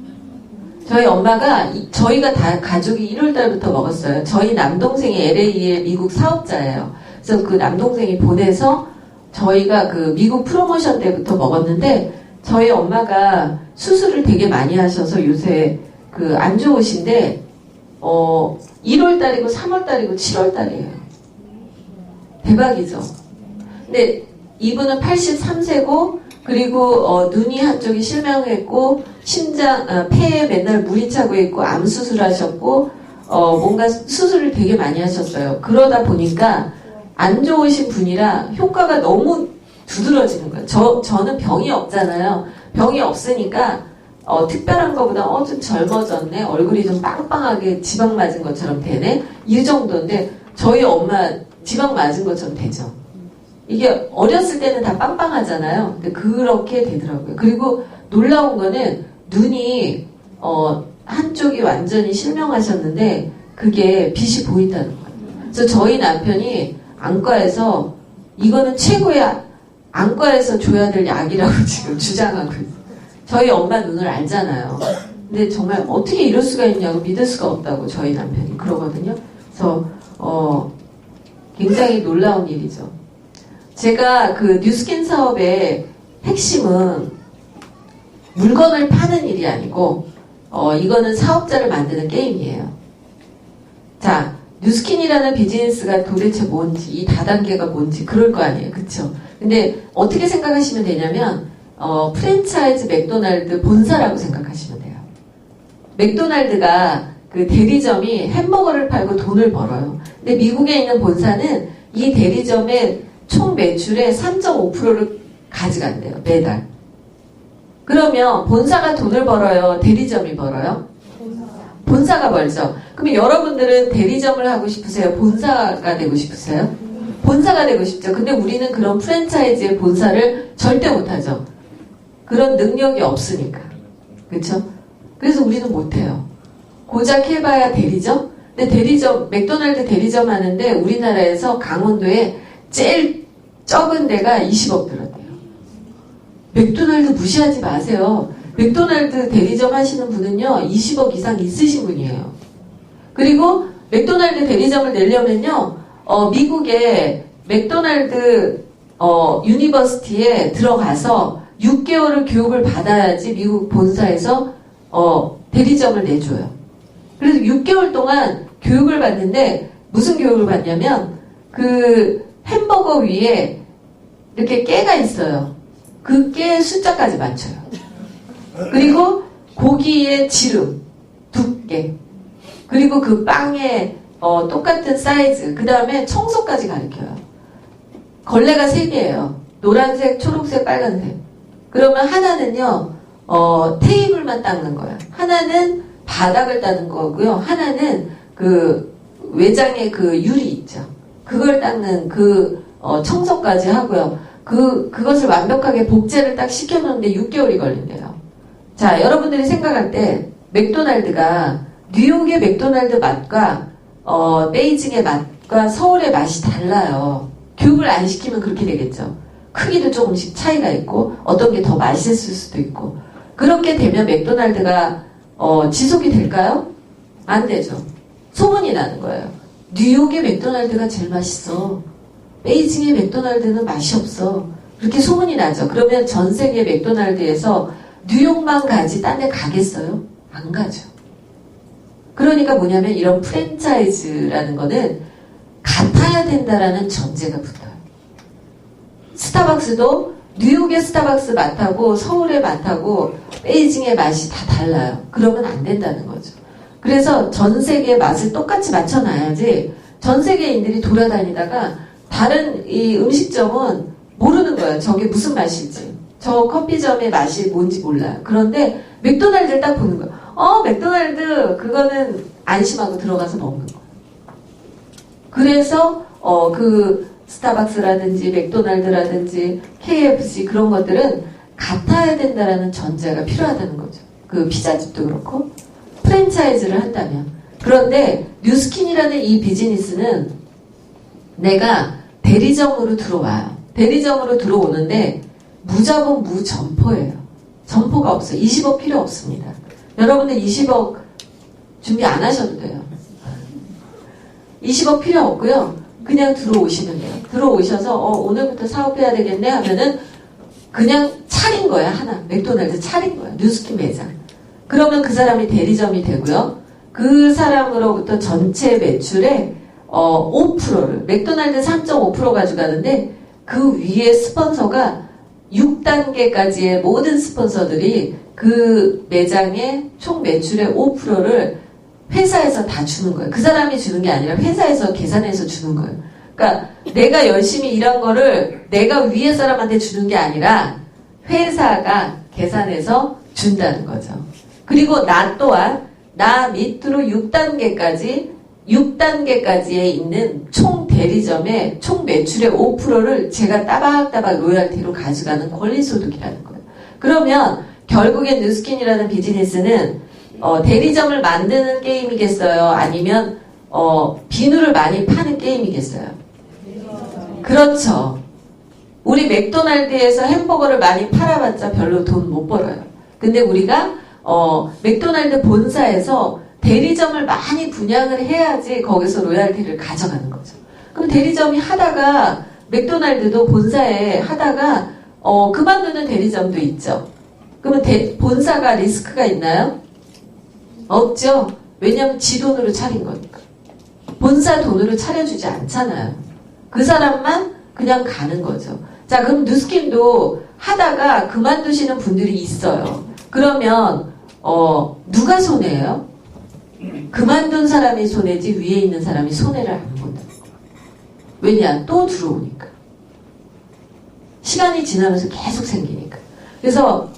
저희 엄마가 저희가 다 가족이 1월 달부터 먹었어요. 저희 남동생이 LA의 미국 사업자예요. 그래서 그 남동생이 보내서 저희가 그 미국 프로모션 때부터 먹었는데 저희 엄마가 수술을 되게 많이 하셔서 요새 그 안 좋으신데 1월 달이고 3월 달이고 7월 달이에요. 대박이죠. 근데 이분은 83세고 그리고 눈이 한쪽이 실명했고 폐에 맨날 물이 차고 있고 암 수술하셨고 뭔가 수술을 되게 많이 하셨어요. 그러다 보니까 안 좋으신 분이라 효과가 너무 두드러지는 거예요. 저는 병이 없잖아요. 병이 없으니까 특별한 것보다 좀 젊어졌네. 얼굴이 좀 빵빵하게 지방 맞은 것처럼 되네. 이 정도인데 저희 엄마 지방 맞은 것처럼 되죠. 이게 어렸을 때는 다 빵빵하잖아요. 근데 그렇게 되더라고요. 그리고 놀라운 거는 눈이 한쪽이 완전히 실명하셨는데 그게 빛이 보인다는 거예요. 그래서 저희 남편이 안과에서 이거는 최고의 안과에서 줘야 될 약이라고 지금 주장하고 있어요. 저희 엄마 눈을 알잖아요. 근데 정말 어떻게 이럴 수가 있냐고 믿을 수가 없다고 저희 남편이 그러거든요. 그래서 굉장히 놀라운 일이죠. 제가 그 뉴스킨 사업의 핵심은 물건을 파는 일이 아니고 이거는 사업자를 만드는 게임이에요. 자, 뉴스킨이라는 비즈니스가 도대체 뭔지 이 다단계가 뭔지 그럴 거 아니에요. 그쵸? 근데 어떻게 생각하시면 되냐면 프랜차이즈 맥도날드 본사라고 생각하시면 돼요. 맥도날드가 그 대리점이 햄버거를 팔고 돈을 벌어요. 근데 미국에 있는 본사는 이 대리점의 총 매출의 3.5%를 가져간대요. 매달. 그러면 본사가 돈을 벌어요? 대리점이 벌어요? 본사가 벌죠. 그러면 여러분들은 대리점을 하고 싶으세요? 본사가 되고 싶으세요? 본사가 되고 싶죠. 근데 우리는 그런 프랜차이즈의 본사를 절대 못하죠. 그런 능력이 없으니까. 그렇죠? 그래서 우리는 못해요. 고작 해봐야 대리점? 근데 대리점, 맥도날드 대리점 하는데 우리나라에서 강원도에 제일 적은 데가 20억 들었대요. 맥도날드 무시하지 마세요. 맥도날드 대리점 하시는 분은요, 20억 이상 있으신 분이에요. 그리고 맥도날드 대리점을 내려면요, 미국의 맥도날드 유니버시티에 들어가서 6개월을 교육을 받아야지 미국 본사에서 대리점을 내줘요. 그래서 6개월 동안 교육을 받는데 무슨 교육을 받냐면 그 햄버거 위에 이렇게 깨가 있어요. 그 깨의 숫자까지 맞춰요. 그리고 고기의 지름, 두께, 그리고 그 빵의 똑같은 사이즈, 그 다음에 청소까지 가르쳐요. 걸레가 3개예요. 노란색, 초록색, 빨간색. 그러면 하나는요, 테이블만 닦는 거예요. 하나는 바닥을 닦는 거고요. 하나는 그 외장의 그 유리 있죠. 그걸 닦는 그 청소까지 하고요. 그것을 완벽하게 복제를 딱 시켜놓는데 6개월이 걸린대요. 자, 여러분들이 생각할 때 맥도날드가 뉴욕의 맥도날드 맛과 베이징의 맛과 서울의 맛이 달라요. 교육을 안 시키면 그렇게 되겠죠. 크기도 조금씩 차이가 있고 어떤 게 더 맛있을 수도 있고 그렇게 되면 맥도날드가 지속이 될까요? 안 되죠. 소문이 나는 거예요. 뉴욕의 맥도날드가 제일 맛있어. 베이징의 맥도날드는 맛이 없어. 그렇게 소문이 나죠. 그러면 전 세계 맥도날드에서 뉴욕만 가지 딴 데 가겠어요? 안 가죠. 그러니까 뭐냐면 이런 프랜차이즈라는 거는 같아야 된다라는 전제가 붙어요. 스타벅스도 뉴욕의 스타벅스 맛하고 서울의 맛하고 베이징의 맛이 다 달라요. 그러면 안 된다는 거죠. 그래서 전 세계의 맛을 똑같이 맞춰놔야지 전 세계인들이 돌아다니다가 다른 이 음식점은 모르는 거예요. 저게 무슨 맛일지. 저 커피점의 맛이 뭔지 몰라요. 그런데 맥도날드를 딱 보는 거예요. 맥도날드 그거는 안심하고 들어가서 먹는 거예요. 그래서 그 스타벅스라든지 맥도날드라든지 KFC 그런 것들은 같아야 된다라는 전제가 필요하다는 거죠. 그 피자집도 그렇고 프랜차이즈를 한다면. 그런데 뉴스킨이라는 이 비즈니스는 내가 대리점으로 들어와요. 대리점으로 들어오는데 무자본 무점포예요. 점포가 없어요. 20억 필요 없습니다. 여러분들 20억 준비 안 하셔도 돼요. 20억 필요 없고요. 그냥 들어오시면 돼요. 들어오셔서 오늘부터 사업해야 되겠네 하면은 그냥 차린 거야. 하나. 맥도날드 차린 거야. 뉴스킨 매장. 그러면 그 사람이 대리점이 되고요. 그 사람으로부터 전체 매출의 5%를 맥도날드 3.5% 가져가는데 그 위에 스폰서가 6단계까지의 모든 스폰서들이 그 매장의 총 매출의 5%를 회사에서 다 주는 거예요. 그 사람이 주는 게 아니라 회사에서 계산해서 주는 거예요. 그러니까 내가 열심히 일한 거를 내가 위에 사람한테 주는 게 아니라 회사가 계산해서 준다는 거죠. 그리고 나 또한 나 밑으로 6단계까지에 있는 총 대리점의 총 매출의 5%를 제가 따박따박 로열티로 가져가는 권리소득이라는 거예요. 그러면 결국엔 뉴스킨이라는 비즈니스는 대리점을 만드는 게임이겠어요? 아니면 비누를 많이 파는 게임이겠어요? 그렇죠. 우리 맥도날드에서 햄버거를 많이 팔아봤자 별로 돈 못 벌어요. 근데 우리가 맥도날드 본사에서 대리점을 많이 분양을 해야지 거기서 로얄티를 가져가는 거죠. 그럼 대리점이 하다가 맥도날드도 본사에 하다가 그만두는 대리점도 있죠. 그러면 본사가 리스크가 있나요? 없죠. 왜냐하면 지 돈으로 차린 거니까. 본사 돈으로 차려주지 않잖아요. 그 사람만 그냥 가는 거죠. 자, 그럼 뉴스킨도 하다가 그만두시는 분들이 있어요. 그러면 누가 손해예요? 그만둔 사람이 손해지 위에 있는 사람이 손해를 안 본다. 왜냐? 또 들어오니까. 시간이 지나면서 계속 생기니까. 그래서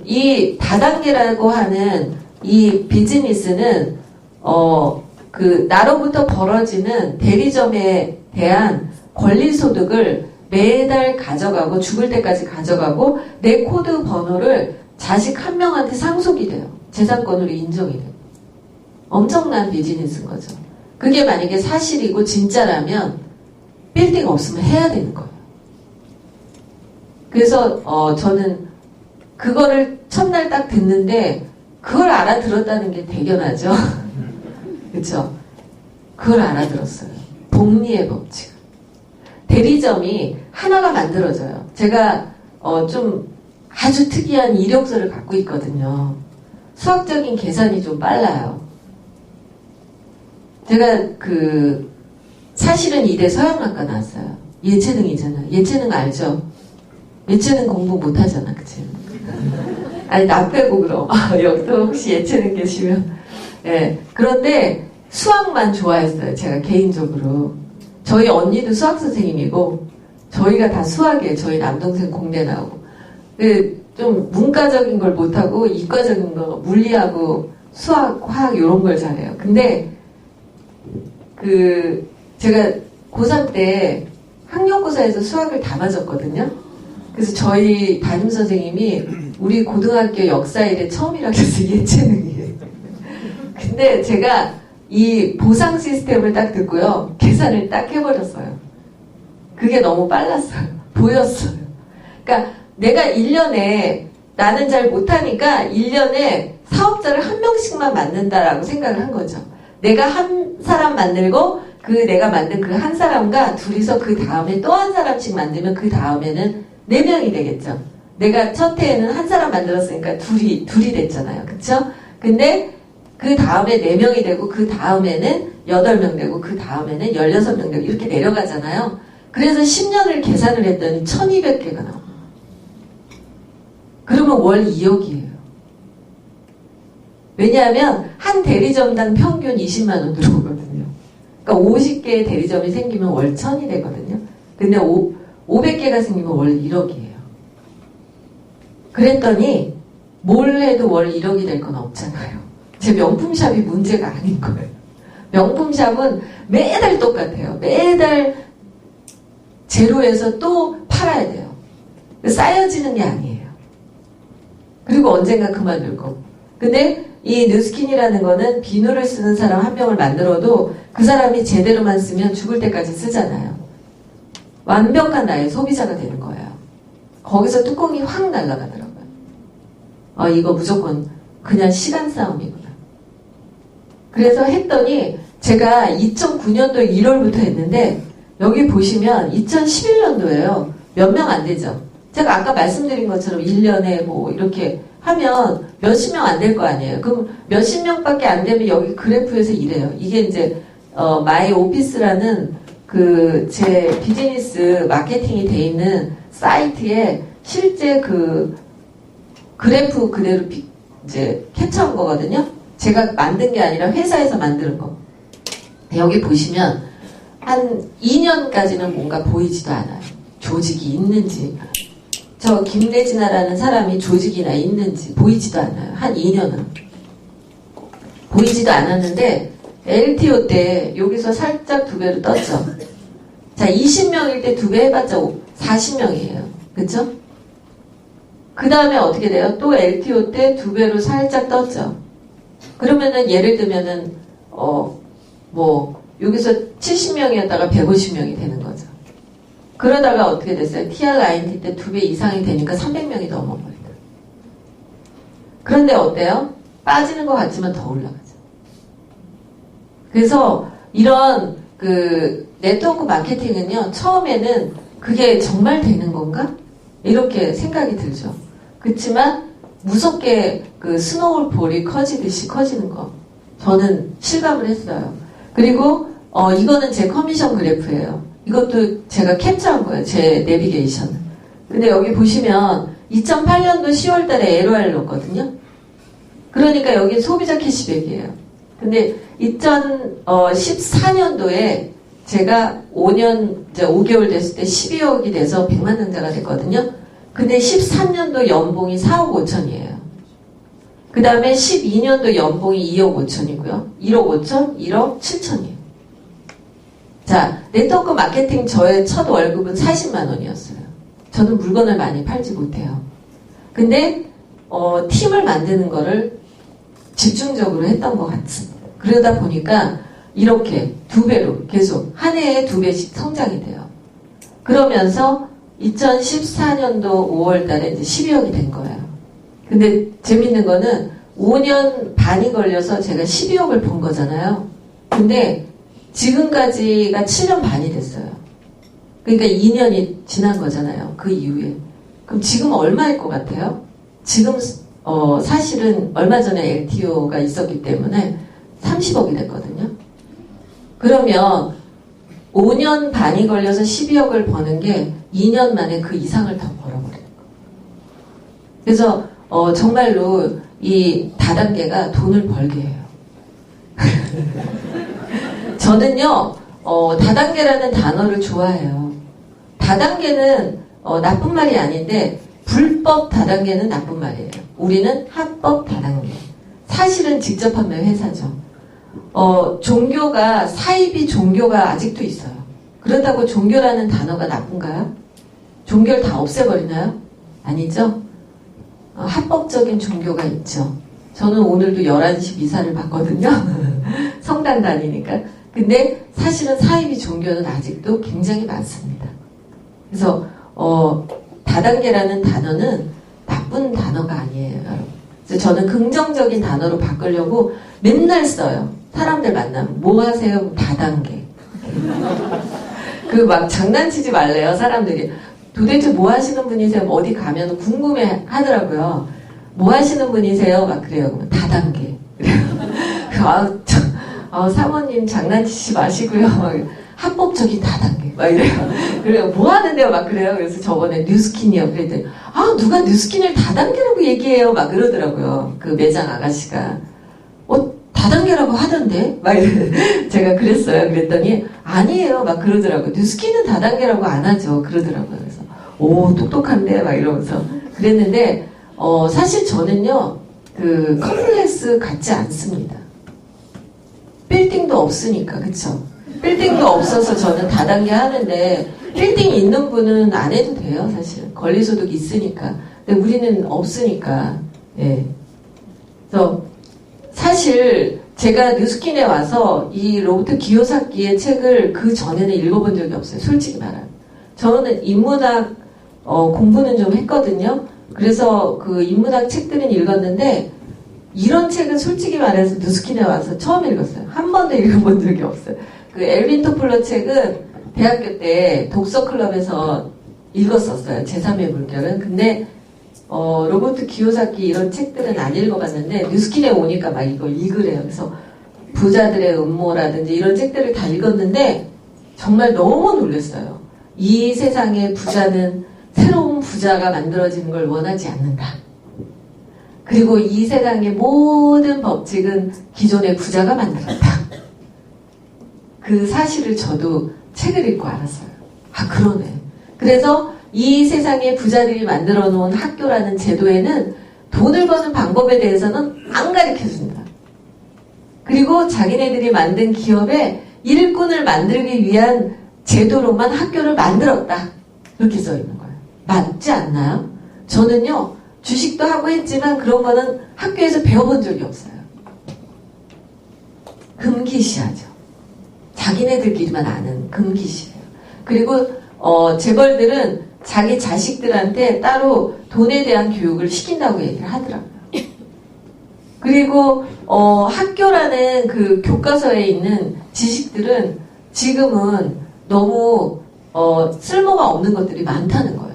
이 다단계라고 하는 이 비즈니스는 나로부터 벌어지는 대리점에 대한 권리소득을 매달 가져가고 죽을 때까지 가져가고 내 코드 번호를 자식 한 명한테 상속이 돼요. 재산권으로 인정이 돼요. 엄청난 비즈니스인 거죠. 그게 만약에 사실이고 진짜라면 빌딩 없으면 해야 되는 거예요. 그래서 저는 그거를 첫날 딱 듣는데 그걸 알아들었다는 게 대견하죠. 그렇죠? 그걸 알아들었어요. 복리의 법칙. 대리점이 하나가 만들어져요. 제가 좀 아주 특이한 이력서를 갖고 있거든요. 수학적인 계산이 좀 빨라요. 제가 사실은 이대 서양학과 나왔어요. 예체능이잖아. 예체능 알죠? 예체능 공부 못하잖아. 그치? 아니 나 빼고 그럼. 여기도 혹시 예체능 계시면. 네. 그런데 수학만 좋아했어요. 제가 개인적으로. 저희 언니도 수학 선생님이고 저희가 다 수학이에요. 저희 남동생 공대 나오고. 좀 문과적인 걸 못하고 이과적인 거 물리하고 수학, 화학 이런 걸 잘해요. 근데 제가 고3 때 학력고사에서 수학을 다 맞았거든요. 그래서 저희 담임선생님이 우리 고등학교 역사 일에 처음이라고 해서 예체능이에요. 근데 제가 이 보상 시스템을 딱 듣고요. 계산을 딱 해버렸어요. 그게 너무 빨랐어요. 보였어요. 그러니까 내가 1년에 나는 잘 못하니까 1년에 사업자를 한 명씩만 만든다라고 생각을 한 거죠. 내가 한 사람 만들고 그 내가 만든 그 한 사람과 둘이서 그 다음에 또 한 사람씩 만들면 그 다음에는 4명이 되겠죠. 내가 첫 해에는 한 사람 만들었으니까 둘이 됐잖아요. 그쵸? 근데 그 다음에 4명이 되고 그 다음에는 8명 되고 그 다음에는 16명 되고 이렇게 내려가잖아요. 그래서 10년을 계산을 했더니 1200개가 나와요. 그러면 월 2억이에요. 왜냐하면 한 대리점당 평균 20만 원 들어오거든요. 그러니까 50개의 대리점이 생기면 월 1000이 되거든요. 근데 500개가 생기면 월 1억이에요. 그랬더니 뭘 해도 월 1억이 될 건 없잖아요. 제 명품샵이 문제가 아닌 거예요. 명품샵은 매달 똑같아요. 매달 제로에서 또 팔아야 돼요. 쌓여지는 게 아니에요. 그리고 언젠가 그만둘 거고. 근데 이 뉴스킨이라는 거는 비누를 쓰는 사람 한 명을 만들어도 그 사람이 제대로만 쓰면 죽을 때까지 쓰잖아요. 완벽한 나의 소비자가 되는 거예요. 거기서 뚜껑이 확 날아가더라고요. 이거 무조건 그냥 시간 싸움이구나. 그래서 했더니 제가 2009년도 1월부터 했는데 여기 보시면 2011년도예요. 몇 명 안 되죠. 제가 아까 말씀드린 것처럼 1년에 뭐 이렇게 하면 몇십 명 안 될 거 아니에요. 그럼 몇십 명밖에 안 되면 여기 그래프에서 이래요. 이게 이제 마이 오피스라는 그 제 비즈니스 마케팅이 돼 있는 사이트에 실제 그 그래프 그대로 이제 캡처한 거거든요. 제가 만든 게 아니라 회사에서 만드는 거. 여기 보시면 한 2년까지는 뭔가 보이지도 않아요. 조직이 있는지. 저 김래진아라는 사람이 조직이나 있는지 보이지도 않아요. 한 2년은. 보이지도 않았는데 LTO 때 여기서 살짝 2배로 떴죠. 자, 20명일 때 2배 해봤자 40명이에요. 그쵸? 그 다음에 어떻게 돼요? 또 LTO 때 2배로 살짝 떴죠. 그러면은 예를 들면은 여기서 70명이었다가 150명이 되는 거죠. 그러다가 어떻게 됐어요? TRINT 때 2배 이상이 되니까 300명이 넘어버려요. 그런데 어때요? 빠지는 것 같지만 더 올라가죠. 그래서 이런 그 네트워크 마케팅은요, 처음에는 그게 정말 되는 건가? 이렇게 생각이 들죠. 그렇지만 무섭게 그 스노우볼이 커지듯이 커지는 거. 저는 실감을 했어요. 그리고 이거는 제 커미션 그래프예요. 이것도 제가 캡처한 거예요. 제 내비게이션. 근데 여기 보시면 2008년도 10월 달에 LOR을 넣었거든요. 그러니까 여기 소비자 캐시백이에요. 근데 2014년도에 제가 5년, 이제 5개월 됐을 때 12억이 돼서 100만 등자가 됐거든요. 근데 13년도 연봉이 4억 5천이에요. 그 다음에 12년도 연봉이 2억 5천이고요. 1억 5천, 1억 7천이에요. 자, 네트워크 마케팅 저의 첫 월급은 40만 원이었어요. 저는 물건을 많이 팔지 못해요. 근데 팀을 만드는 거를 집중적으로 했던 것 같습니다. 그러다 보니까 이렇게 2배로 계속 한 해에 2배씩 성장이 돼요. 그러면서 2014년도 5월 달에 이제 12억이 된 거예요. 근데 재밌는 거는 5년 반이 걸려서 제가 12억을 번 거잖아요. 근데 지금까지가 7년 반이 됐어요. 그러니까 2년이 지난 거잖아요. 그 이후에. 그럼 지금 얼마일 것 같아요? 지금 사실은 얼마 전에 LTO가 있었기 때문에 30억이 됐거든요. 그러면 5년 반이 걸려서 12억을 버는 게 2년 만에 그 이상을 더 벌어버리는 거예요. 그래서 정말로 이 다단계가 돈을 벌게 해요. 저는요, 다단계라는 단어를 좋아해요. 다단계는 나쁜 말이 아닌데 불법 다단계는 나쁜 말이에요. 우리는 합법 다단계. 사실은 직접 판매 회사죠. 종교가 사이비 종교가 아직도 있어요. 그렇다고 종교라는 단어가 나쁜가요? 종교를 다 없애버리나요? 아니죠. 합법적인 종교가 있죠. 저는 오늘도 11시 미사를 봤거든요. 성당 다니니까. 근데 사실은 사이비 종교는 아직도 굉장히 많습니다. 그래서 다단계라는 단어는 나쁜 단어가 아니에요, 여러분. 그래서 저는 긍정적인 단어로 바꾸려고 맨날 써요. 사람들 만나면 뭐 하세요? 다단계. 그 막 장난치지 말래요, 사람들이. 도대체 뭐 하시는 분이세요? 어디 가면 궁금해 하더라고요. 뭐 하시는 분이세요? 막 그래요. 그러면 다단계. 사모님 장난치지 마시고요. 합법적인 다단계. 막 이래요. 그래요. 뭐 하는데요? 막 그래요. 그래서 저번에 뉴스킨이요. 그랬더니, 누가 뉴스킨을 다단계라고 얘기해요? 막 그러더라고요. 그 매장 아가씨가. 다단계라고 하던데? 막 제가 그랬어요. 그랬더니, 아니에요. 막 그러더라고요. 뉴스킨은 다단계라고 안 하죠. 그러더라고요. 그래서, 똑똑한데? 막 이러면서. 그랬는데, 사실 저는요, 컴플렉스 같지 않습니다. 빌딩도 없으니까, 그쵸? 빌딩도 없어서 저는 다단계 하는데, 빌딩 있는 분은 안 해도 돼요, 사실. 권리소득 있으니까. 근데 우리는 없으니까, 예. 그래서, 사실, 제가 뉴스킨에 와서 이 로버트 기요사키의 책을 그 전에는 읽어본 적이 없어요, 솔직히 말하면. 저는 인문학, 공부는 좀 했거든요. 그래서 그 인문학 책들은 읽었는데, 이런 책은 솔직히 말해서 뉴스킨에 와서 처음 읽었어요. 한 번도 읽어본 적이 없어요. 그 엘빈 토플러 책은 대학교 때 독서클럽에서 읽었었어요. 제3의 물결은. 근데 로버트 기요사키 이런 책들은 안 읽어봤는데 뉴스킨에 오니까 막 이걸 읽으래요. 그래서 부자들의 음모라든지 이런 책들을 다 읽었는데 정말 너무 놀랐어요. 이 세상의 부자는 새로운 부자가 만들어지는 걸 원하지 않는다. 그리고 이 세상의 모든 법칙은 기존의 부자가 만들었다. 그 사실을 저도 책을 읽고 알았어요. 그러네. 그래서 이 세상의 부자들이 만들어 놓은 학교라는 제도에는 돈을 버는 방법에 대해서는 안 가르쳐준다. 그리고 자기네들이 만든 기업에 일꾼을 만들기 위한 제도로만 학교를 만들었다. 이렇게 써 있는 거예요. 맞지 않나요? 저는요, 주식도 하고 했지만 그런 거는 학교에서 배워본 적이 없어요. 금기시하죠. 자기네들끼리만 아는 금기시예요. 그리고 재벌들은 자기 자식들한테 따로 돈에 대한 교육을 시킨다고 얘기를 하더라고요. 그리고 학교라는 그 교과서에 있는 지식들은 지금은 너무 쓸모가 없는 것들이 많다는 거예요.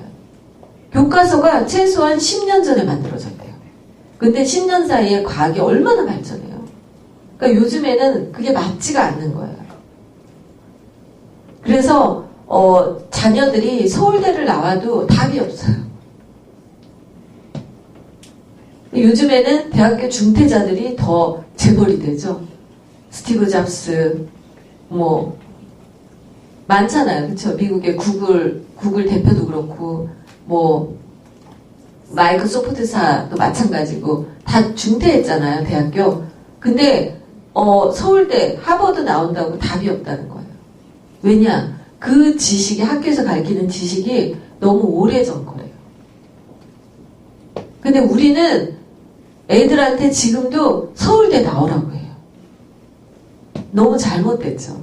교과서가 최소한 10년 전에 만들어졌대요. 근데 10년 사이에 과학이 얼마나 발전해요. 그러니까 요즘에는 그게 맞지가 않는 거예요. 그래서 자녀들이 서울대를 나와도 답이 없어요. 요즘에는 대학교 중퇴자들이 더 재벌이 되죠. 스티브 잡스, 많잖아요. 그쵸? 미국의 구글 대표도 그렇고, 마이크로소프트사도 마찬가지고, 다 중퇴했잖아요, 대학교. 근데, 서울대, 하버드 나온다고 답이 없다는 거예요. 왜냐? 그 지식이, 학교에서 가르치는 지식이 너무 오래전 거래요. 근데 우리는 애들한테 지금도 서울대 나오라고 해요. 너무 잘못됐죠.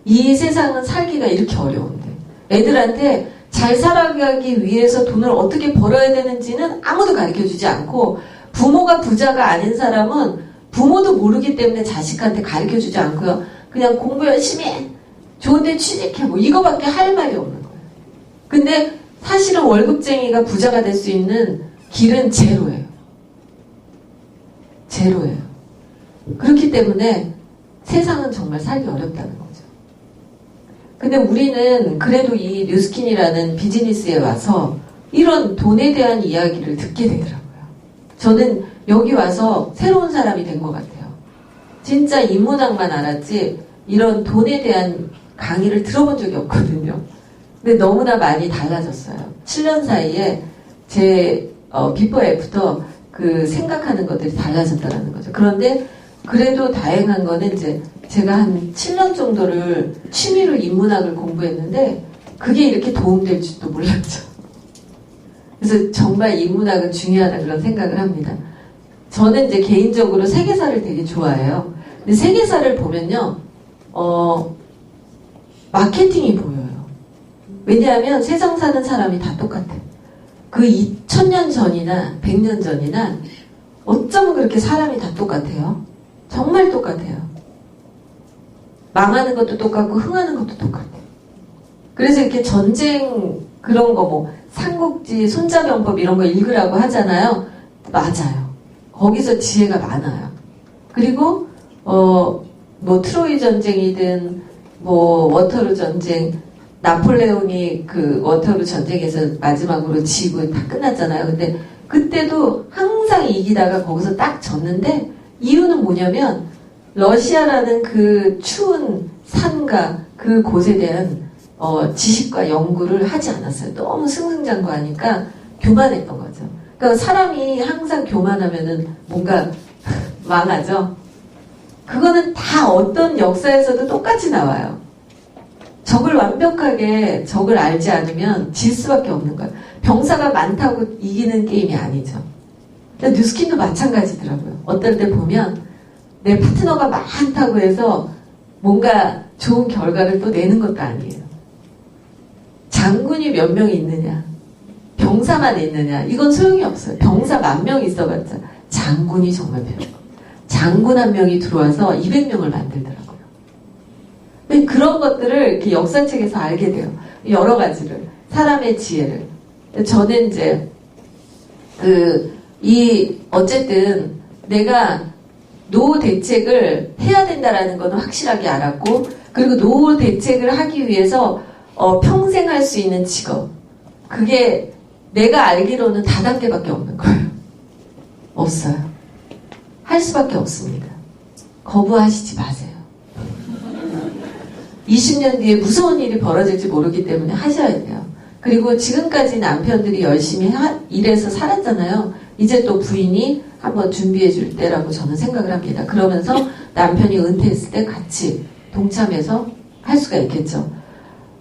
이 세상은 살기가 이렇게 어려운데 애들한테 잘 살아가기 위해서 돈을 어떻게 벌어야 되는지는 아무도 가르쳐주지 않고 부모가 부자가 아닌 사람은 부모도 모르기 때문에 자식한테 가르쳐주지 않고요. 그냥 공부 열심히 해. 좋은데 취직해. 이거밖에 할 말이 없는 거예요. 근데 사실은 월급쟁이가 부자가 될 수 있는 길은 제로예요. 제로예요. 그렇기 때문에 세상은 정말 살기 어렵다는 거죠. 근데 우리는 그래도 이 뉴스킨이라는 비즈니스에 와서 이런 돈에 대한 이야기를 듣게 되더라고요. 저는 여기 와서 새로운 사람이 된 것 같아요. 진짜 인문학만 알았지 이런 돈에 대한 강의를 들어본 적이 없거든요. 근데 너무나 많이 달라졌어요. 7년 사이에 제 비포 애프터 그 생각하는 것들이 달라졌다는 거죠. 그런데 그래도 다행한 거는 이제 제가 한 7년 정도를 취미로 인문학을 공부했는데 그게 이렇게 도움될 줄도 몰랐죠. 그래서 정말 인문학은 중요하다 그런 생각을 합니다. 저는 이제 개인적으로 세계사를 되게 좋아해요. 근데 세계사를 보면요, 마케팅이 보여요. 왜냐하면 세상 사는 사람이 다 똑같아. 그 2000년 전이나 100년 전이나 어쩌면 그렇게 사람이 다 똑같아요. 정말 똑같아요. 망하는 것도 똑같고 흥하는 것도 똑같아요. 그래서 이렇게 전쟁 그런 거 뭐 삼국지 손자병법 이런 거 읽으라고 하잖아요. 맞아요. 거기서 지혜가 많아요. 그리고 뭐 트로이 전쟁이든 뭐 워터루 전쟁, 나폴레옹이 그 워터루 전쟁에서 마지막으로 지고 다 끝났잖아요. 근데 그때도 항상 이기다가 거기서 딱 졌는데 이유는 뭐냐면 러시아라는 그 추운 산과 그 곳에 대한 지식과 연구를 하지 않았어요. 너무 승승장구하니까 교만했던 거죠. 그러니까 사람이 항상 교만하면은 뭔가 망하죠. 그거는 다 어떤 역사에서도 똑같이 나와요. 적을 완벽하게 적을 알지 않으면 질 수밖에 없는 거예요. 병사가 많다고 이기는 게임이 아니죠. 뉴스킨도 마찬가지더라고요. 어떨 때 보면 내 파트너가 많다고 해서 뭔가 좋은 결과를 또 내는 것도 아니에요. 장군이 몇 명이 있느냐, 병사만 있느냐, 이건 소용이 없어요. 병사 10,000명 있어봤자 장군이 정말 필요해요. 장군 한 명이 들어와서 200명을 만들더라고요. 그런 것들을 이렇게 역사책에서 알게 돼요. 여러 가지를. 사람의 지혜를. 저는 이제, 어쨌든 내가 노후 대책을 해야 된다라는 거는 확실하게 알았고, 그리고 노후 대책을 하기 위해서 평생 할 수 있는 직업. 그게 내가 알기로는 다단계밖에 없는 거예요. 없어요. 할 수밖에 없습니다. 거부하시지 마세요. 20년 뒤에 무서운 일이 벌어질지 모르기 때문에 하셔야 돼요. 그리고 지금까지 남편들이 열심히 일해서 살았잖아요. 이제 또 부인이 한번 준비해 줄 때라고 저는 생각을 합니다. 그러면서 남편이 은퇴했을 때 같이 동참해서 할 수가 있겠죠.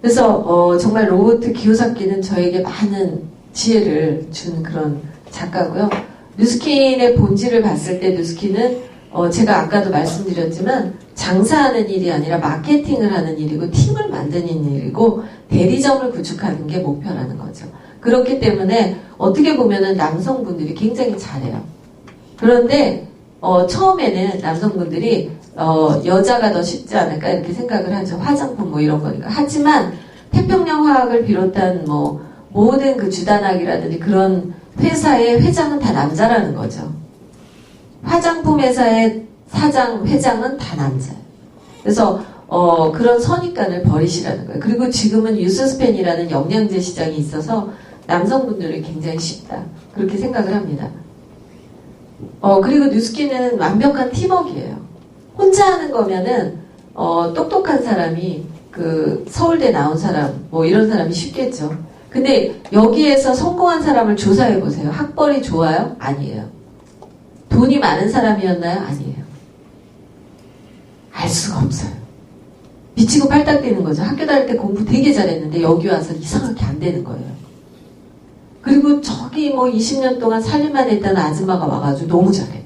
그래서 정말 로버트 기요사키는 저에게 많은 지혜를 준 그런 작가고요. 뉴스킨의 본질을 봤을 때 뉴스킨은 제가 아까도 말씀드렸지만 장사하는 일이 아니라 마케팅을 하는 일이고 팀을 만드는 일이고 대리점을 구축하는 게 목표라는 거죠. 그렇기 때문에 어떻게 보면은 남성분들이 굉장히 잘해요. 그런데 처음에는 남성분들이 여자가 더 쉽지 않을까 이렇게 생각을 하죠. 화장품 뭐 이런 거니까. 하지만 태평양 화학을 비롯한 뭐 모든 그 주단학이라든지 그런 회사의 회장은 다 남자라는 거죠. 화장품 회사의 사장, 회장은 다 남자예요. 그래서 그런 선입관을 버리시라는 거예요. 그리고 지금은 유스스펜이라는 영양제 시장이 있어서 남성분들이 굉장히 쉽다. 그렇게 생각을 합니다. 그리고 뉴스킨은 완벽한 팀워크예요. 혼자 하는 거면은 똑똑한 사람이 그 서울대 나온 사람 뭐 이런 사람이 쉽겠죠. 근데 여기에서 성공한 사람을 조사해 보세요. 학벌이 좋아요? 아니에요. 돈이 많은 사람이었나요? 아니에요. 알 수가 없어요. 미치고 팔딱 뛰는 거죠. 학교 다닐 때 공부 되게 잘했는데 여기 와서 이상하게 안 되는 거예요. 그리고 저기 뭐 20년 동안 살림만 했다는 아줌마가 와가지고 너무 잘해.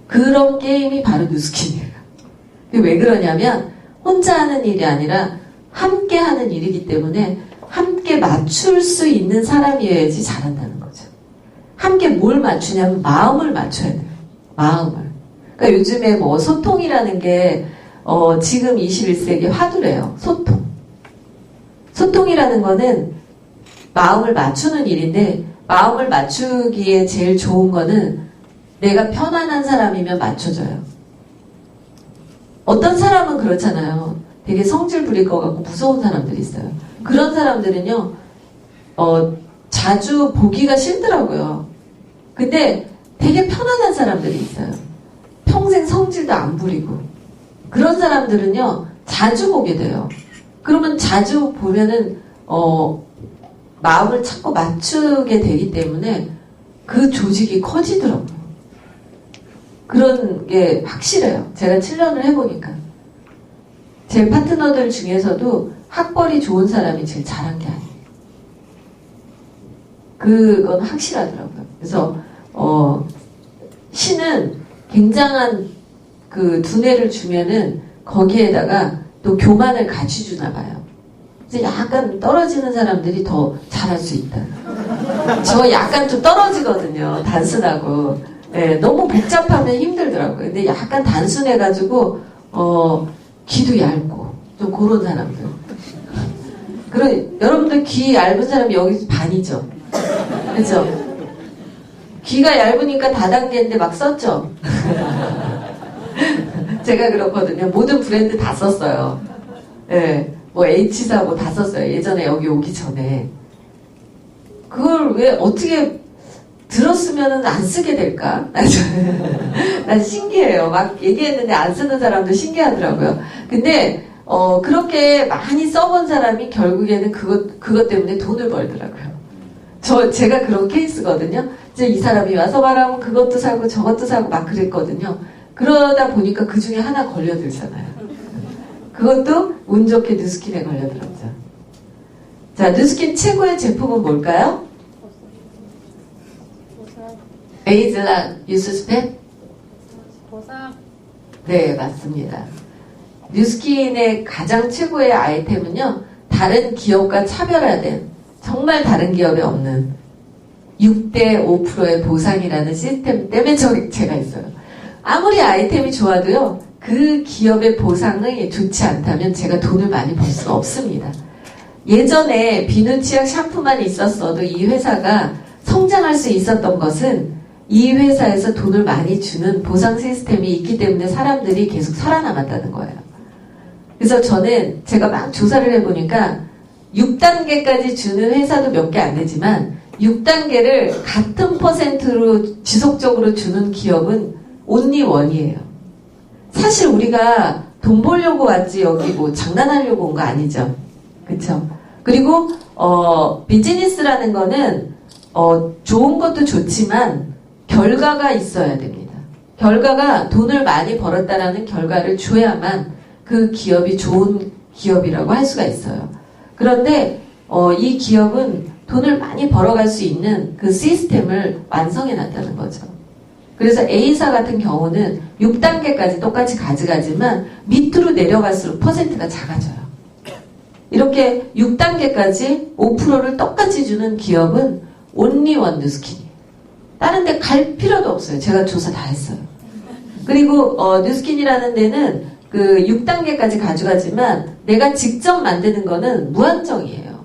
그런 게임이 바로 뉴스킨이에요. 왜 그러냐면 혼자 하는 일이 아니라 함께 하는 일이기 때문에 함께 맞출 수 있는 사람이어야지 잘한다는 거죠. 함께 뭘 맞추냐면 마음을 맞춰야 돼요. 마음을. 그러니까 요즘에 뭐 소통이라는 게 지금 21세기 화두래요. 소통. 소통이라는 거는 마음을 맞추는 일인데 마음을 맞추기에 제일 좋은 거는 내가 편안한 사람이면 맞춰줘요. 어떤 사람은 그렇잖아요. 되게 성질 부릴 것 같고 무서운 사람들이 있어요. 그런 사람들은요, 자주 보기가 싫더라고요. 근데 되게 편안한 사람들이 있어요. 평생 성질도 안 부리고. 그런 사람들은요, 자주 보게 돼요. 그러면 자주 보면은, 마음을 자꾸 맞추게 되기 때문에 그 조직이 커지더라고요. 그런 게 확실해요. 제가 7년을 해보니까. 제 파트너들 중에서도 학벌이 좋은 사람이 제일 잘한 게 아니에요. 그건 확실하더라고요. 그래서 신은 굉장한 그 두뇌를 주면은 거기에다가 또 교만을 같이 주나 봐요. 그래서 약간 떨어지는 사람들이 더 잘할 수 있다. 저 약간 좀 떨어지거든요. 단순하고. 네, 너무 복잡하면 힘들더라고요. 근데 약간 단순해가지고 귀도 얇고 좀 그런 사람들. 그리고 여러분들 귀 얇은 사람이 여기 반이죠. 그렇죠? 귀가 얇으니까 다단계인데 막 썼죠. 제가 그렇거든요. 모든 브랜드 다 썼어요. 네, 뭐 H사 뭐 다 썼어요. 예전에 여기 오기 전에. 그걸 왜 어떻게 들었으면 안 쓰게 될까? 난 신기해요. 막 얘기했는데 안 쓰는 사람도 신기하더라고요. 근데 그렇게 많이 써본 사람이 결국에는 그것 때문에 돈을 벌더라고요. 제가 그런 케이스거든요. 이제 이 사람이 와서 말하면 그것도 사고 저것도 사고 막 그랬거든요. 그러다 보니까 그 중에 하나 걸려들잖아요. 그것도 운 좋게 뉴스킨에 걸려들었죠. 자, 뉴스킨 최고의 제품은 뭘까요? 에이즐락 유스스펜? 보상. 네, 맞습니다. 뉴스킨의 가장 최고의 아이템은요, 다른 기업과 차별화된, 정말 다른 기업에 없는 6대 5%의 보상이라는 시스템 때문에 제가 있어요. 아무리 아이템이 좋아도요, 그 기업의 보상이 좋지 않다면 제가 돈을 많이 벌 수가 없습니다. 예전에 비누 치약 샴푸만 있었어도 이 회사가 성장할 수 있었던 것은 이 회사에서 돈을 많이 주는 보상 시스템이 있기 때문에 사람들이 계속 살아남았다는 거예요. 그래서 제가 막 조사를 해보니까 6단계까지 주는 회사도 몇 개 안 되지만 6단계를 같은 퍼센트로 지속적으로 주는 기업은 온리 원이에요. 사실 우리가 돈 벌려고 왔지 여기 뭐 장난하려고 온 거 아니죠. 그쵸? 그리고 비즈니스라는 거는 좋은 것도 좋지만 결과가 있어야 됩니다. 결과가 돈을 많이 벌었다라는 결과를 줘야만 그 기업이 좋은 기업이라고 할 수가 있어요. 그런데 이 기업은 돈을 많이 벌어갈 수 있는 그 시스템을 완성해놨다는 거죠. 그래서 A사 같은 경우는 6단계까지 똑같이 가져가지만 밑으로 내려갈수록 퍼센트가 작아져요. 이렇게 6단계까지 5%를 똑같이 주는 기업은 온리원 뉴스킨이에요. 다른 데 갈 필요도 없어요. 제가 조사 다 했어요. 그리고 뉴스킨이라는 데는 그 6단계까지 가져가지만 내가 직접 만드는 거는 무한정이에요.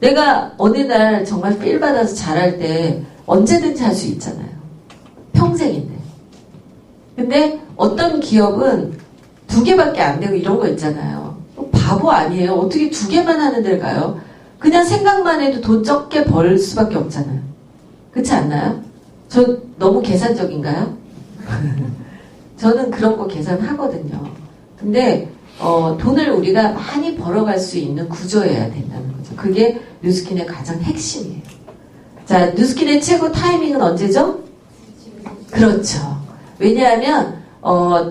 내가 어느 날 정말 필 받아서 잘할 때 언제든지 할 수 있잖아요. 평생인데. 근데 어떤 기업은 2개밖에 안 되고 이런 거 있잖아요. 바보 아니에요. 어떻게 2개만 하는 데를 가요? 그냥 생각만 해도 돈 적게 벌 수밖에 없잖아요. 그렇지 않나요? 저 너무 계산적인가요? 저는 그런 거 계산하거든요. 근데 돈을 우리가 많이 벌어갈 수 있는 구조여야 된다는 거죠. 그게 뉴스킨의 가장 핵심이에요. 자, 뉴스킨의 최고 타이밍은 언제죠? 그렇죠. 왜냐하면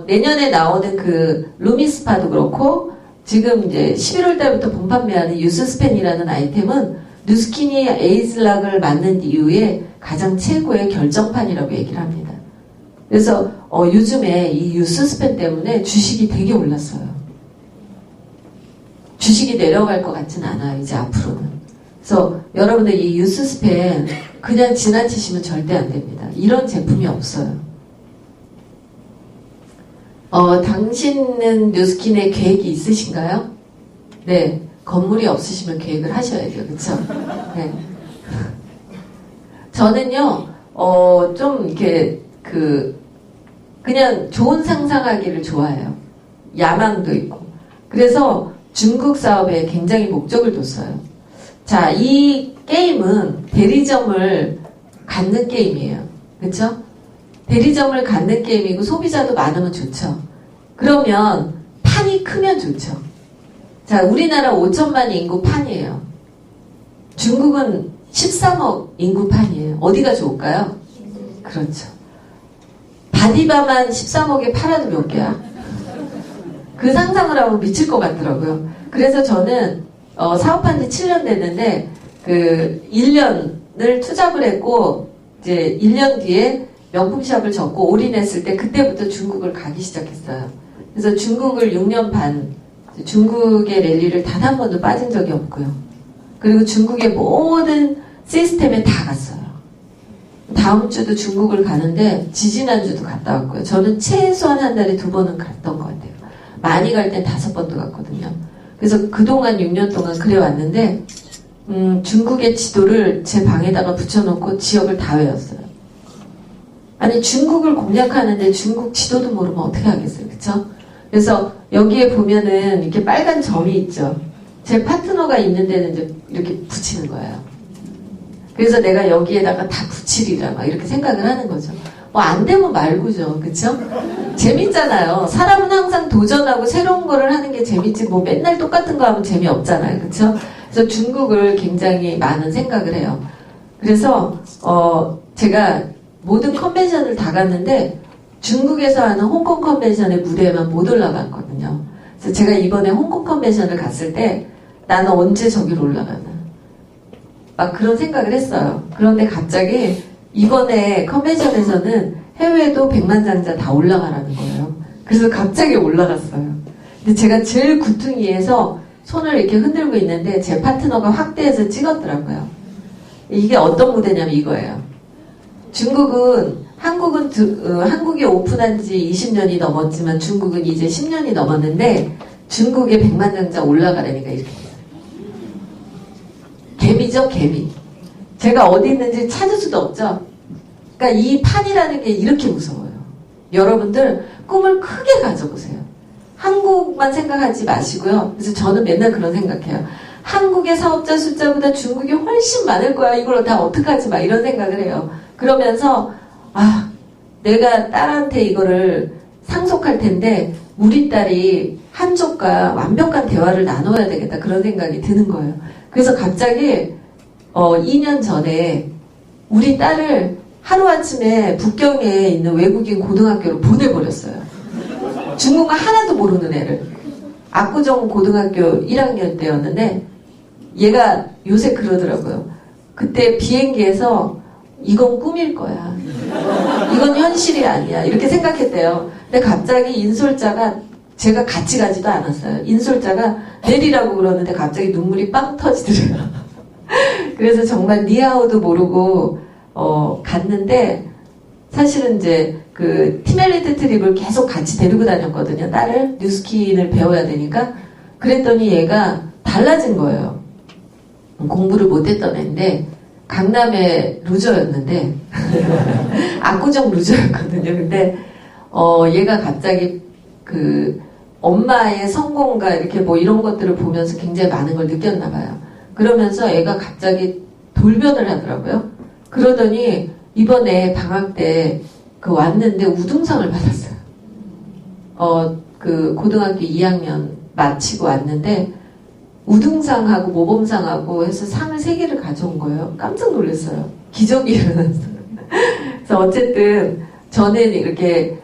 내년에 나오는 그 루미스파도 그렇고 지금 이제 11월 달부터 본판매하는 유스스펜이라는 아이템은 뉴스킨이 에이즐락을 만든 이후에 가장 최고의 결정판이라고 얘기를 합니다. 그래서 요즘에 이 유스스펜 때문에 주식이 되게 올랐어요. 주식이 내려갈 것 같진 않아요. 이제 앞으로는. 그래서 여러분들 이 유스스펜 그냥 지나치시면 절대 안 됩니다. 이런 제품이 없어요. 당신은 뉴스킨에 계획이 있으신가요? 네. 건물이 없으시면 계획을 하셔야죠. 그쵸? 네. 저는요, 좀 이렇게, 그냥 좋은 상상하기를 좋아해요. 야망도 있고. 그래서 중국 사업에 굉장히 목적을 뒀어요. 자, 이 게임은 대리점을 갖는 게임이에요. 그쵸? 대리점을 갖는 게임이고 소비자도 많으면 좋죠. 그러면 판이 크면 좋죠. 자, 우리나라 5천만 인구 판이에요. 중국은 13억 인구 판이에요. 어디가 좋을까요? 그렇죠. 가디바만 13억에 팔아도 몇 개야? 그 상상을 하고 미칠 것 같더라고요. 그래서 저는 사업한 지 7년 됐는데 그 1년을 투잡을 했고 이제 1년 뒤에 명품샵을 접고 올인했을 때 그때부터 중국을 가기 시작했어요. 그래서 중국을 6년 반 중국의 랠리를 단 한 번도 빠진 적이 없고요. 그리고 중국의 모든 시스템에 다 갔어요. 다음 주도 중국을 가는데 지지난주도 갔다 왔고요. 저는 최소한 한 달에 2번은 갔던 것 같아요. 많이 갈 땐 5번도 갔거든요. 그래서 그동안 6년 동안 그래 왔는데 중국의 지도를 제 방에다가 붙여놓고 지역을 다 외웠어요. 아니 중국을 공략하는데 중국 지도도 모르면 어떻게 하겠어요, 그쵸? 그래서 여기에 보면은 이렇게 빨간 점이 있죠. 제 파트너가 있는 데는 이제 이렇게 붙이는 거예요. 그래서 내가 여기에다가 다 붙이리라 막 이렇게 생각을 하는 거죠. 뭐 안 되면 말고죠, 그쵸? 재밌잖아요. 사람은 항상 도전하고 새로운 거를 하는 게 재밌지 뭐 맨날 똑같은 거 하면 재미없잖아요, 그쵸? 그래서 중국을 굉장히 많은 생각을 해요. 그래서 제가 모든 컨벤션을 다 갔는데 중국에서 하는 홍콩 컨벤션의 무대에만 못 올라갔거든요. 그래서 제가 이번에 홍콩 컨벤션을 갔을 때 나는 언제 저기로 올라가나 막 그런 생각을 했어요. 그런데 갑자기 이번에 컨벤션에서는 해외도 백만장자 다 올라가라는 거예요. 그래서 갑자기 올라갔어요. 근데 제가 제일 구퉁이에서 손을 이렇게 흔들고 있는데 제 파트너가 확대해서 찍었더라고요. 이게 어떤 무대냐면 이거예요. 한국이 오픈한 지 20년이 넘었지만 중국은 이제 10년이 넘었는데 중국의 백만장자 올라가라니까 이렇게 됐어요. 개미죠, 개미. 제가 어디 있는지 찾을 수도 없죠. 그러니까 이 판이라는 게 이렇게 무서워요. 여러분들 꿈을 크게 가져보세요. 한국만 생각하지 마시고요. 그래서 저는 맨날 그런 생각해요. 한국의 사업자 숫자보다 중국이 훨씬 많을 거야. 이걸 다 어떡하지? 막 이런 생각을 해요. 그러면서 내가 딸한테 이거를 상속할 텐데 우리 딸이 한족과 완벽한 대화를 나눠야 되겠다. 그런 생각이 드는 거예요. 그래서 갑자기 2년 전에 우리 딸을 하루아침에 북경에 있는 외국인 고등학교로 보내버렸어요. 중국어 하나도 모르는 애를. 압구정 고등학교 1학년 때였는데 얘가 요새 그러더라고요. 그때 비행기에서 이건 꿈일 거야. 이건 현실이 아니야. 이렇게 생각했대요. 근데 갑자기 인솔자가 제가 같이 가지도 않았어요. 인솔자가 내리라고 그러는데 갑자기 눈물이 빵 터지더래요. 그래서 정말 니하오도 모르고 갔는데 사실은 이제 그 티멜리트 트립을 계속 같이 데리고 다녔거든요. 딸을 뉴스킨을 배워야 되니까. 그랬더니 얘가 달라진 거예요. 공부를 못했던 애인데 강남의 루저였는데 압구정 루저였거든요. 근데 얘가 갑자기 그 엄마의 성공과 이렇게 뭐 이런 것들을 보면서 굉장히 많은 걸 느꼈나 봐요. 그러면서 애가 갑자기 돌변을 하더라고요. 그러더니 이번에 방학 때 그 왔는데 우등상을 받았어요. 그 고등학교 2학년 마치고 왔는데 우등상하고 모범상하고 해서 상을 3개를 가져온 거예요. 깜짝 놀랐어요. 기적이 일어났어요. 그래서 어쨌든 저는 이렇게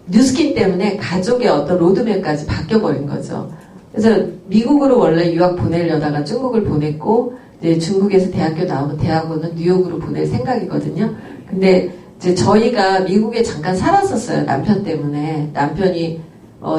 뉴스킨 때문에 가족의 어떤 로드맵까지 바뀌어버린 거죠. 그래서 미국으로 원래 유학 보내려다가 중국을 보냈고 이제 중국에서 대학교 나오면 대학원은 뉴욕으로 보낼 생각이거든요. 근데 이제 저희가 미국에 잠깐 살았었어요. 남편 때문에. 남편이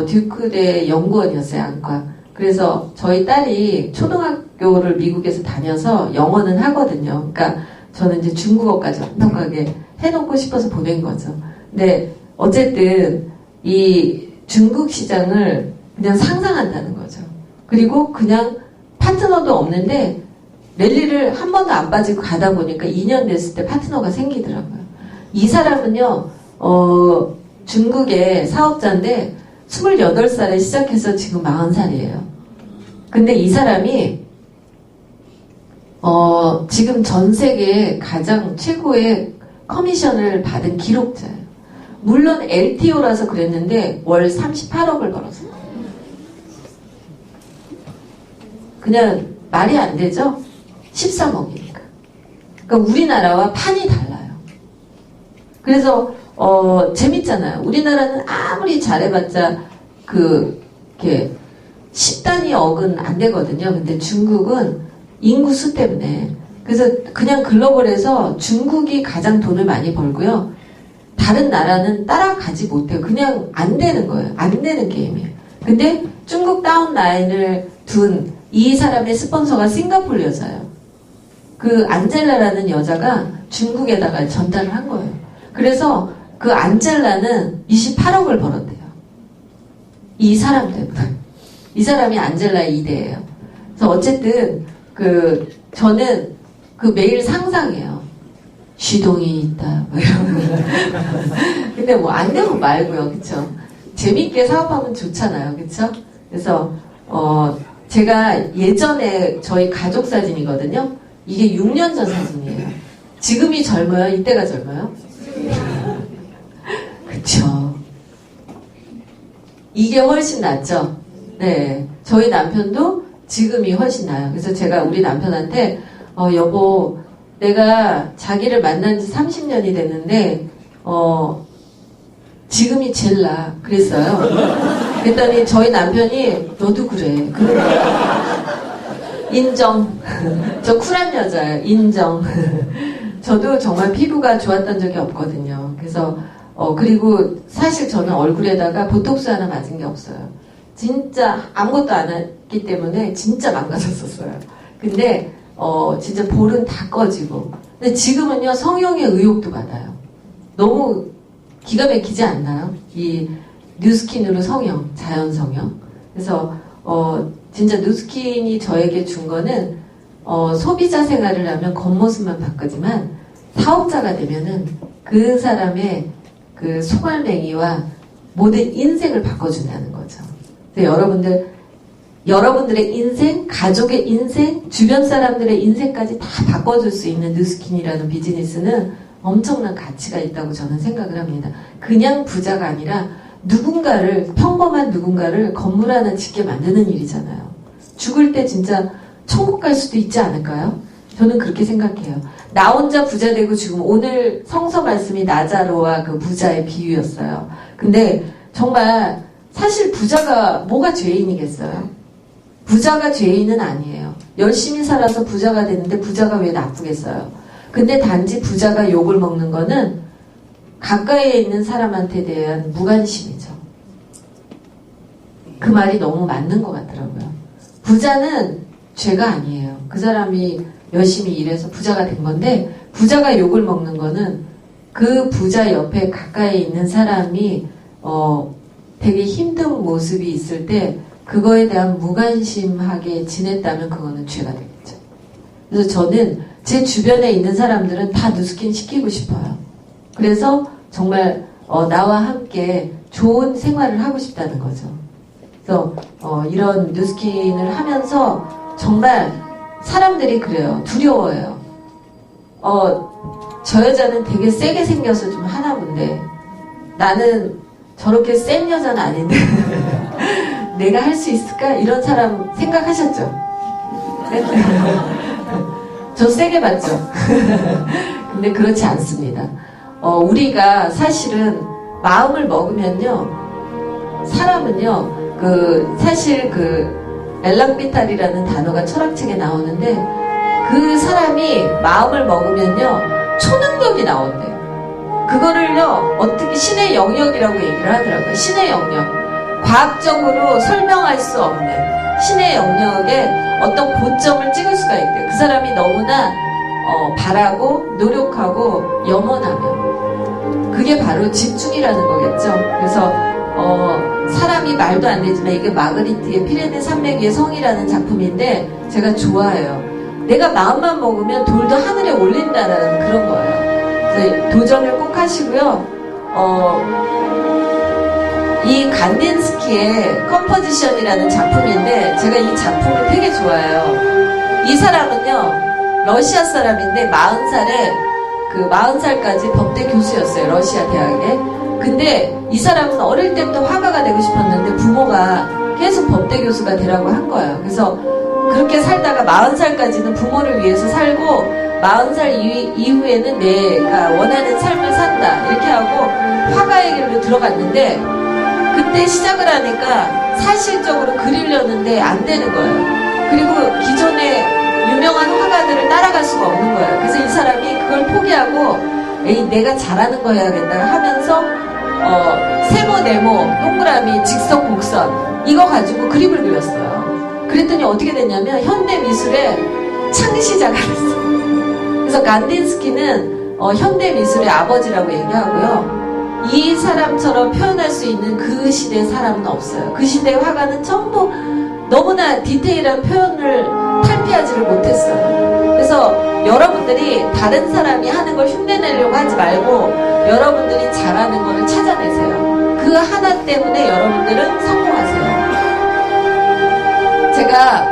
듀크대 연구원이었어요. 안과. 그래서 저희 딸이 초등학교를 미국에서 다녀서 영어는 하거든요. 그러니까 저는 이제 중국어까지 완벽하게 해놓고 싶어서 보낸 거죠. 근데 어쨌든 이 중국 시장을 그냥 상상한다는 거죠. 그리고 그냥 파트너도 없는데 랠리를 한 번도 안 빠지고 가다 보니까 2년 됐을 때 파트너가 생기더라고요. 이 사람은요, 중국의 사업자인데 28살에 시작해서 지금 40살이에요. 근데 이 사람이 지금 전 세계에 가장 최고의 커미션을 받은 기록자예요. 물론 LTO라서 그랬는데 월 38억을 벌었어요. 그냥 말이 안 되죠? 13억이니까. 그러니까 우리나라와 판이 달라요. 그래서 재밌잖아요. 우리나라는 아무리 잘해봤자 이렇게 10단위 억은 안 되거든요. 근데 중국은 인구수 때문에 그래서 그냥 글로벌에서 중국이 가장 돈을 많이 벌고요. 다른 나라는 따라가지 못해요. 그냥 안 되는 거예요. 안 되는 게임이에요. 근데 중국 다운라인을 둔 이 사람의 스폰서가 싱가포르 여자예요. 그 안젤라라는 여자가 중국에다가 전달을 한 거예요. 그래서 그 안젤라는 28억을 벌었대요. 이 사람 때문에. 이 사람이 안젤라의 이대예요. 그래서 어쨌든 저는 매일 상상해요. 쉬동이 있다. 뭐 이런 거. 근데 뭐 안 되면 말고요. 그쵸? 재밌게 사업하면 좋잖아요. 그쵸? 그래서 제가 예전에 저희 가족 사진이거든요. 이게 6년 전 사진이에요. 지금이 젊어요? 이때가 젊어요? 그쵸. 이게 훨씬 낫죠? 네. 저희 남편도 지금이 훨씬 나아요. 그래서 제가 우리 남편한테, 여보, 내가 자기를 만난 지 30년이 됐는데, 지금이 제일 나아. 그랬어요. 그랬더니 저희 남편이, 너도 그래. 인정. 저 쿨한 여자예요. 인정. 저도 정말 피부가 좋았던 적이 없거든요. 그래서 그리고 사실 저는 얼굴에다가 보톡스 하나 맞은 게 없어요. 진짜 아무것도 안 했기 때문에 진짜 망가졌었어요. 근데 진짜 볼은 다 꺼지고. 근데 지금은요 성형의 의혹도 받아요. 너무 기가 막히지 않나요? 이 뉴스킨으로 성형, 자연 성형. 그래서 진짜 뉴스킨이 저에게 준 거는 소비자 생활을 하면 겉모습만 바꾸지만 사업자가 되면은 그 사람의 그 소갈맹이와 모든 인생을 바꿔준다는 거죠. 그래서 여러분들의 인생, 가족의 인생, 주변 사람들의 인생까지 다 바꿔줄 수 있는 뉴스킨이라는 비즈니스는 엄청난 가치가 있다고 저는 생각을 합니다. 그냥 부자가 아니라 평범한 누군가를 건물 하나 짓게 만드는 일이잖아요. 죽을 때 진짜 천국 갈 수도 있지 않을까요? 저는 그렇게 생각해요. 나 혼자 부자 되고 죽으면 오늘 성서 말씀이 나자로와 그 부자의 비유였어요. 근데 정말 사실 부자가 뭐가 죄인이겠어요? 부자가 죄인은 아니에요. 열심히 살아서 부자가 되는데 부자가 왜 나쁘겠어요? 근데 단지 부자가 욕을 먹는 거는 가까이에 있는 사람한테 대한 무관심이죠. 그 말이 너무 맞는 것 같더라고요. 부자는 죄가 아니에요. 그 사람이 열심히 일해서 부자가 된 건데 부자가 욕을 먹는 거는 그 부자 옆에 가까이 있는 사람이 되게 힘든 모습이 있을 때 그거에 대한 무관심하게 지냈다면 그거는 죄가 되겠죠. 그래서 저는 제 주변에 있는 사람들은 다 뉴스킨 시키고 싶어요. 그래서 정말 나와 함께 좋은 생활을 하고 싶다는 거죠. 그래서 이런 뉴스킨을 하면서 정말 사람들이 그래요. 두려워해요. 저 여자는 되게 세게 생겨서 좀 하나 본데 나는 저렇게 센 여자는 아닌데 내가 할 수 있을까? 이런 사람 생각하셨죠? 네? 저 세게 봤죠? 근데 그렇지 않습니다. 우리가 사실은 마음을 먹으면요, 사람은요, 사실 엘랑비탈이라는 단어가 철학책에 나오는데, 그 사람이 마음을 먹으면요, 초능력이 나온대요. 그거를요, 어떻게 신의 영역이라고 얘기를 하더라고요. 신의 영역. 과학적으로 설명할 수 없는 신의 영역에 어떤 고점을 찍을 수가 있대요. 그 사람이 너무나 바라고 노력하고 염원하며 그게 바로 집중이라는 거겠죠. 그래서 사람이 말도 안 되지만 이게 마그리트의 피레네 산맥 위의 성이라는 작품인데 제가 좋아해요. 내가 마음만 먹으면 돌도 하늘에 올린다라는 그런 거예요. 그래서 도전을 꼭 하시고요. 이 간딘스키의 컴포지션이라는 작품인데 제가 이 작품을 되게 좋아해요. 이 사람은요 러시아 사람인데 40살까지 법대 교수였어요. 러시아 대학에. 근데 이 사람은 어릴 때부터 화가가 되고 싶었는데 부모가 계속 법대 교수가 되라고 한 거예요. 그래서 그렇게 살다가 40살까지는 부모를 위해서 살고 40살 이후에는 내가 원하는 삶을 산다. 이렇게 하고 화가의 길로 들어갔는데 그때 시작을 하니까 사실적으로 그리려는데 안 되는 거예요. 그리고 기존의 유명한 화가들을 따라갈 수가 없는 거예요. 그래서 이 사람이 그걸 포기하고 에이 내가 잘하는 거 해야겠다 하면서 세모, 네모, 동그라미, 직선, 곡선 이거 가지고 그림을 그렸어요. 그랬더니 어떻게 됐냐면 현대 미술의 창시자가 됐어요. 그래서 간딘스키는 현대 미술의 아버지라고 얘기하고요. 이 사람처럼 표현할 수 있는 그 시대 사람은 없어요. 그 시대 화가는 전부 너무나 디테일한 표현을 탈피하지를 못했어요. 그래서 여러분들이 다른 사람이 하는 걸 흉내내려고 하지 말고 여러분들이 잘하는 거를 찾아내세요. 그 하나 때문에 여러분들은 성공하세요. 제가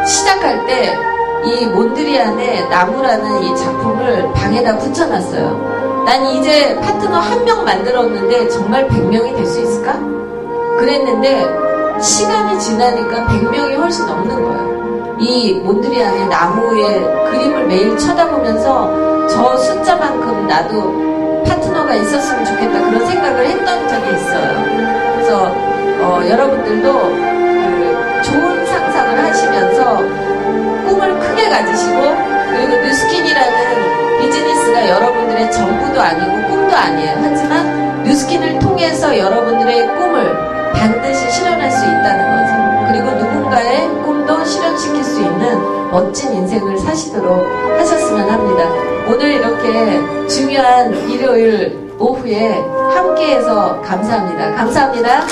시작할 때 이 몬드리안의 나무라는 이 작품을 방에다 붙여놨어요. 난 이제 파트너 1명 만들었는데 정말 100명이 될 수 있을까? 그랬는데 시간이 지나니까 100명이 훨씬 넘는 거예요. 이 몬드리안의 나무의 그림을 매일 쳐다보면서 저 숫자만큼 나도 파트너가 있었으면 좋겠다 그런 생각을 했던 적이 있어요. 그래서 여러분들도 좋은 상상을 하시면서 꿈을 크게 가지시고 그리고 뉴스킨이라는 비즈니스가 여러분들의 전부도 아니고 꿈도 아니에요. 하지만 뉴스킨을 통해서 여러분들의 꿈을 반드시 실현할 수 있다는 거죠. 그리고 누군가의 꿈도 실현시킬 수 있는 멋진 인생을 사시도록 하셨으면 합니다. 오늘 이렇게 중요한 일요일 오후에 함께해서 감사합니다. 감사합니다.